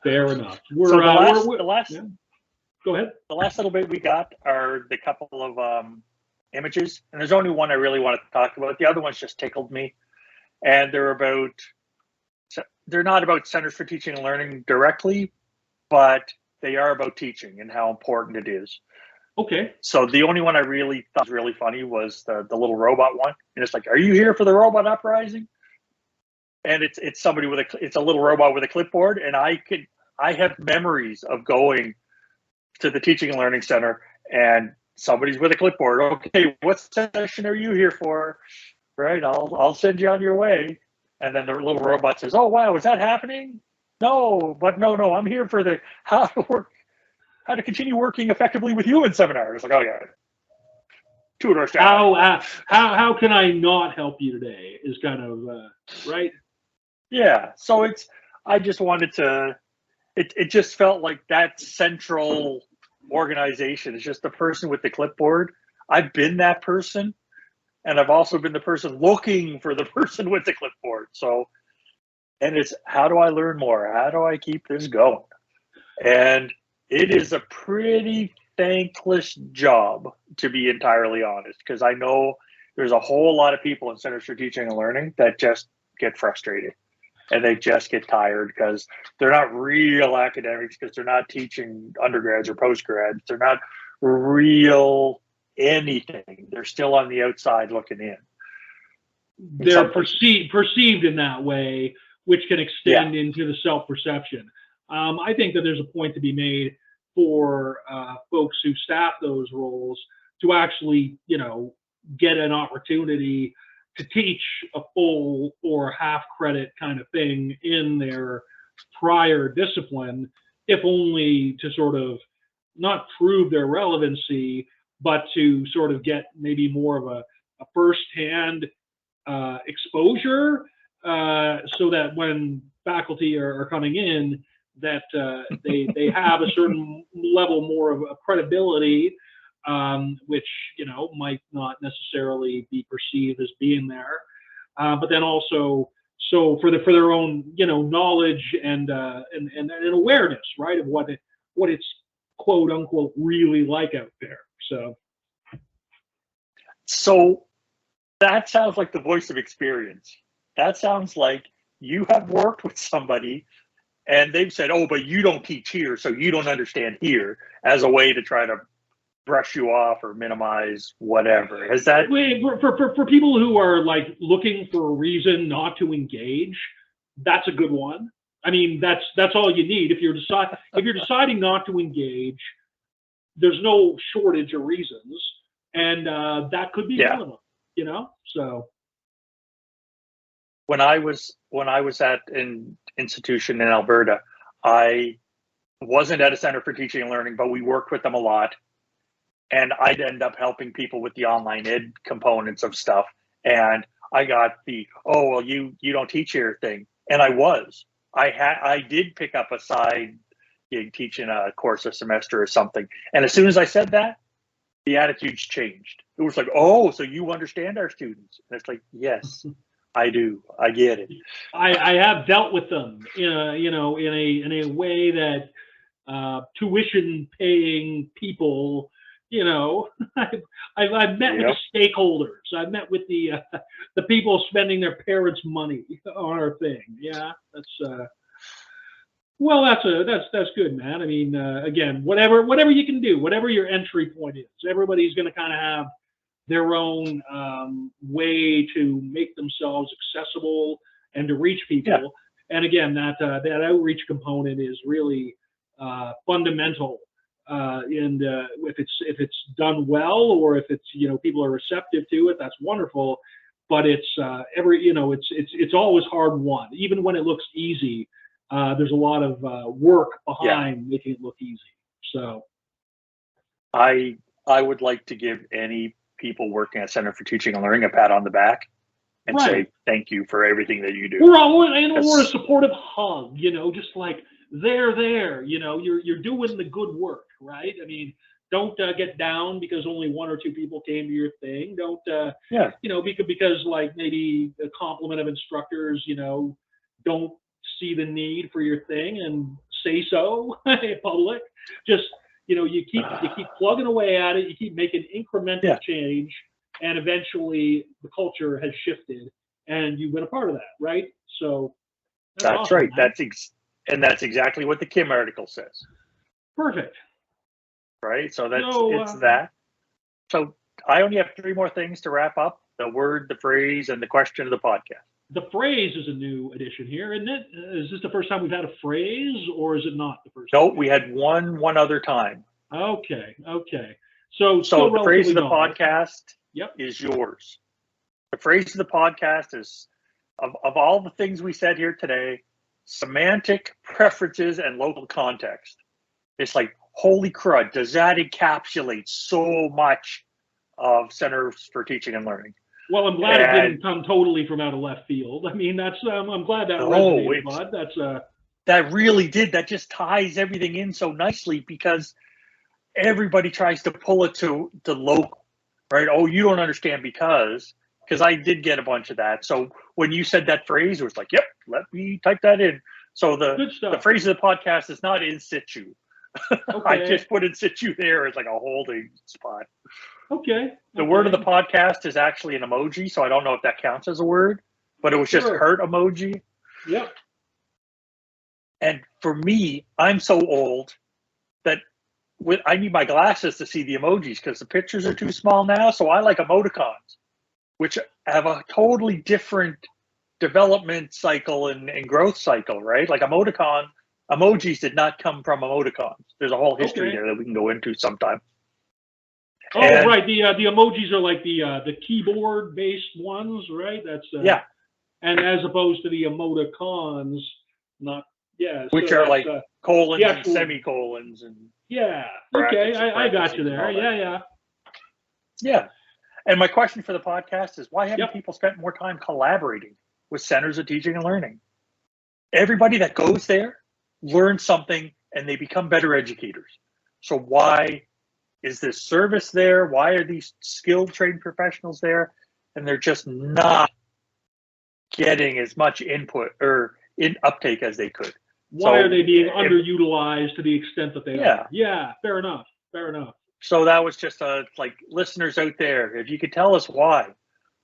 Fair enough. So the last yeah. Go ahead. The last little bit we got are the couple of images, and there's only one I really wanted to talk about. The other ones just tickled me, and they're not about Centers for Teaching and Learning directly, but they are about teaching and how important it is. Okay. So the only one I really thought was really funny was the little robot one, and it's like, "Are you here for the robot uprising?" And it's somebody it's a little robot with a clipboard, and I have memories of going to the Teaching and Learning Center, and somebody's with a clipboard. Okay, what session are you here for? Right, I'll send you on your way. And then the little robot says, "Oh wow, is that happening? No, I'm here for how to continue working effectively with human seminars." Like, oh yeah, 2 hours down. How can I not help you today? Is kind of right. Yeah, so I just wanted to. It just felt like that central organization is just the person with the clipboard. I've been that person, and I've also been the person looking for the person with the clipboard. So, and it's, how do I learn more? How do I keep this going? And it is a pretty thankless job, to be entirely honest, because I know there's a whole lot of people in Centers for Teaching and Learning that just get frustrated. And they just get tired because they're not real academics, because they're not teaching undergrads or postgrads. They're not real anything. They're still on the outside looking in. They're perceived in that way, which can extend into the self-perception. I think that there's a point to be made for folks who staff those roles to actually, get an opportunity to teach a full or half credit kind of thing in their prior discipline, if only to sort of not prove their relevancy, but to sort of get maybe more of a first-hand exposure, so that when faculty are coming in, that they have a certain level more of credibility, which might not necessarily be perceived as being there, but then also so for their own knowledge and awareness, right, of what it's quote unquote really like out there. So that sounds like the voice of experience. That sounds like you have worked with somebody and they've said, oh, but you don't teach here, so you don't understand here, as a way to try to brush you off or minimize whatever. Has that for people who are like looking for a reason not to engage, that's a good one. I mean, that's all you need. If you're deciding not to engage, there's no shortage of reasons, and that could be one of them. So when I was at an institution in Alberta, I wasn't at a center for teaching and learning, but we worked with them a lot. And I'd end up helping people with the online ed components of stuff. And I got the, oh, well, you don't teach here thing. And I did pick up a side gig teaching a course a semester or something. And as soon as I said that, the attitudes changed. It was like, oh, so you understand our students. And it's like, yes, I do. I get it. I have dealt with them in a way that tuition paying people, I've met with the stakeholders. I've met with the people spending their parents' money on our thing. Yeah, that's good, man. I mean, again, whatever you can do, whatever your entry point is, everybody's going to kind of have their own way to make themselves accessible and to reach people. Yeah. And again, that outreach component is really fundamental. And if it's done well, or if it's people are receptive to it, that's wonderful. But it's it's always hard won. Even when it looks easy, there's a lot of work behind making it look easy. So, I would like to give any people working at Center for Teaching and Learning a pat on the back and say thank you for everything that you do. Or a supportive hug. Just like there. You're doing the good work, right? I mean, don't get down because only one or two people came to your thing. Don't because like maybe a complement of instructors don't see the need for your thing and say so in public. Just you keep plugging away at it. You keep making incremental change, and eventually the culture has shifted, and you've been a part of that, right? So that's awesome, right. man. That's exactly what the Kim article says. Perfect. Right. So it's that. So I only have 3 more things to wrap up: the word, the phrase, and the question of the podcast. The phrase is a new addition here, isn't it? Is this the first time we've had a phrase, or is it not the first time? No, we had one other time. Okay. So the phrase of the podcast Yep. is yours. The phrase of the podcast is, of all the things we said here today, semantic preferences and local context. It's like, holy crud, does that encapsulate so much of Centers for Teaching and Learning? Well, I'm glad it didn't come totally from out of left field. I mean, that's I'm glad that resonated, bud. That really did. That just ties everything in so nicely, because everybody tries to pull it to local, right? Oh, you don't understand because I did get a bunch of that. So when you said that phrase, it was like, yep, let me type that in. So the phrase of the podcast is not in situ. Okay. I just put in situ there as like a holding spot. Okay. The word of the podcast is actually an emoji, so I don't know if that counts as a word, but it was just heart emoji. Yep. And for me, I'm so old that I need my glasses to see the emojis because the pictures are too small now. So I like emoticons, which have a totally different development cycle and growth cycle, right? Like emoticon, emojis did not come from emoticons. There's a whole history Okay. there that we can go into sometime. Oh, And- right. The emojis are like the keyboard based ones, right? That's Yeah, and as opposed to the emoticons, not which so are that's, like colons the and actual- semicolons and yeah. Okay, brackets and I got you parentheses and there. all that. Yeah. yeah. And my question for the podcast is, why haven't Yep. people spent more time collaborating with centers of teaching and learning? Everybody that goes there learns something and they become better educators. So why is this service there? Why are these skilled trained professionals there? And they're just not getting as much input or in uptake as they could. Why So, are they being if- underutilized to the extent that they Yeah. are? Yeah, fair enough. Fair enough. So that was just like listeners out there, if you could tell us why,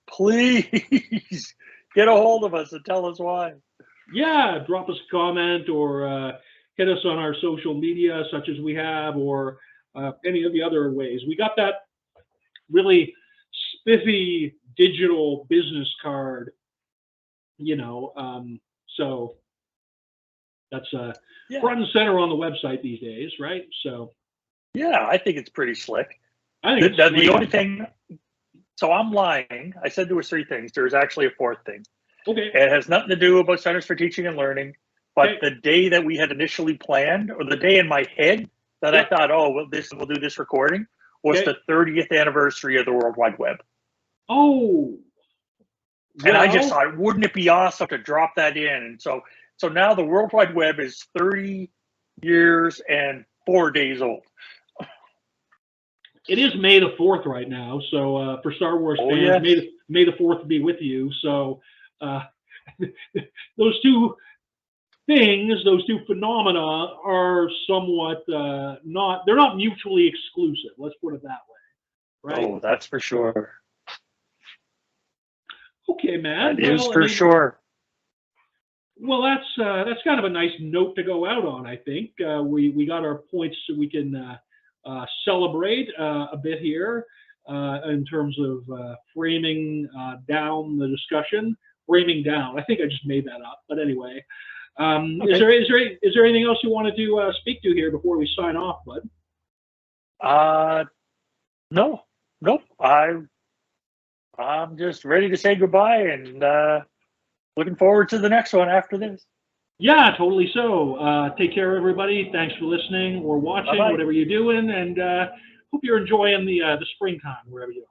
please get a hold of us and tell us why. Yeah, drop us a comment or hit us on our social media, such as we have, or any of the other ways. We got that really spiffy digital business card, so that's Yeah. front and center on the website these days, right? So Yeah, I think it's pretty slick. I think The only thing, so I'm lying. I said there was three things. There's actually a fourth thing. okay. It has nothing to do about Centers for Teaching and Learning, but Okay. the day that we had initially planned, or the day in my head that I Yep. thought, oh, well, we'll do this recording, was Okay. the 30th anniversary of the World Wide Web. Oh, And I just well, thought, wouldn't it be awesome to drop that in? And so now the World Wide Web is 30 years and 4 days old. it is May the 4th right now, so for Star Wars Oh, fans, yes. May the 4th be with you. So those two things, those two phenomena are somewhat they're not mutually exclusive. Let's put it that way, right? Oh, that's for sure. Okay, man. That is Well, I for mean, sure. Well, that's kind of a nice note to go out on. I think we got our points so we can celebrate a bit here in terms of framing down the discussion. Framing down. I think I just made that up, but anyway. Okay. Is there anything else you wanted to speak to here before we sign off, bud? No, nope. I'm just ready to say goodbye and looking forward to the next one after this. Yeah, totally. So take care, everybody. Thanks for listening or watching, Bye-bye. whatever you're doing, and hope you're enjoying the springtime wherever you are.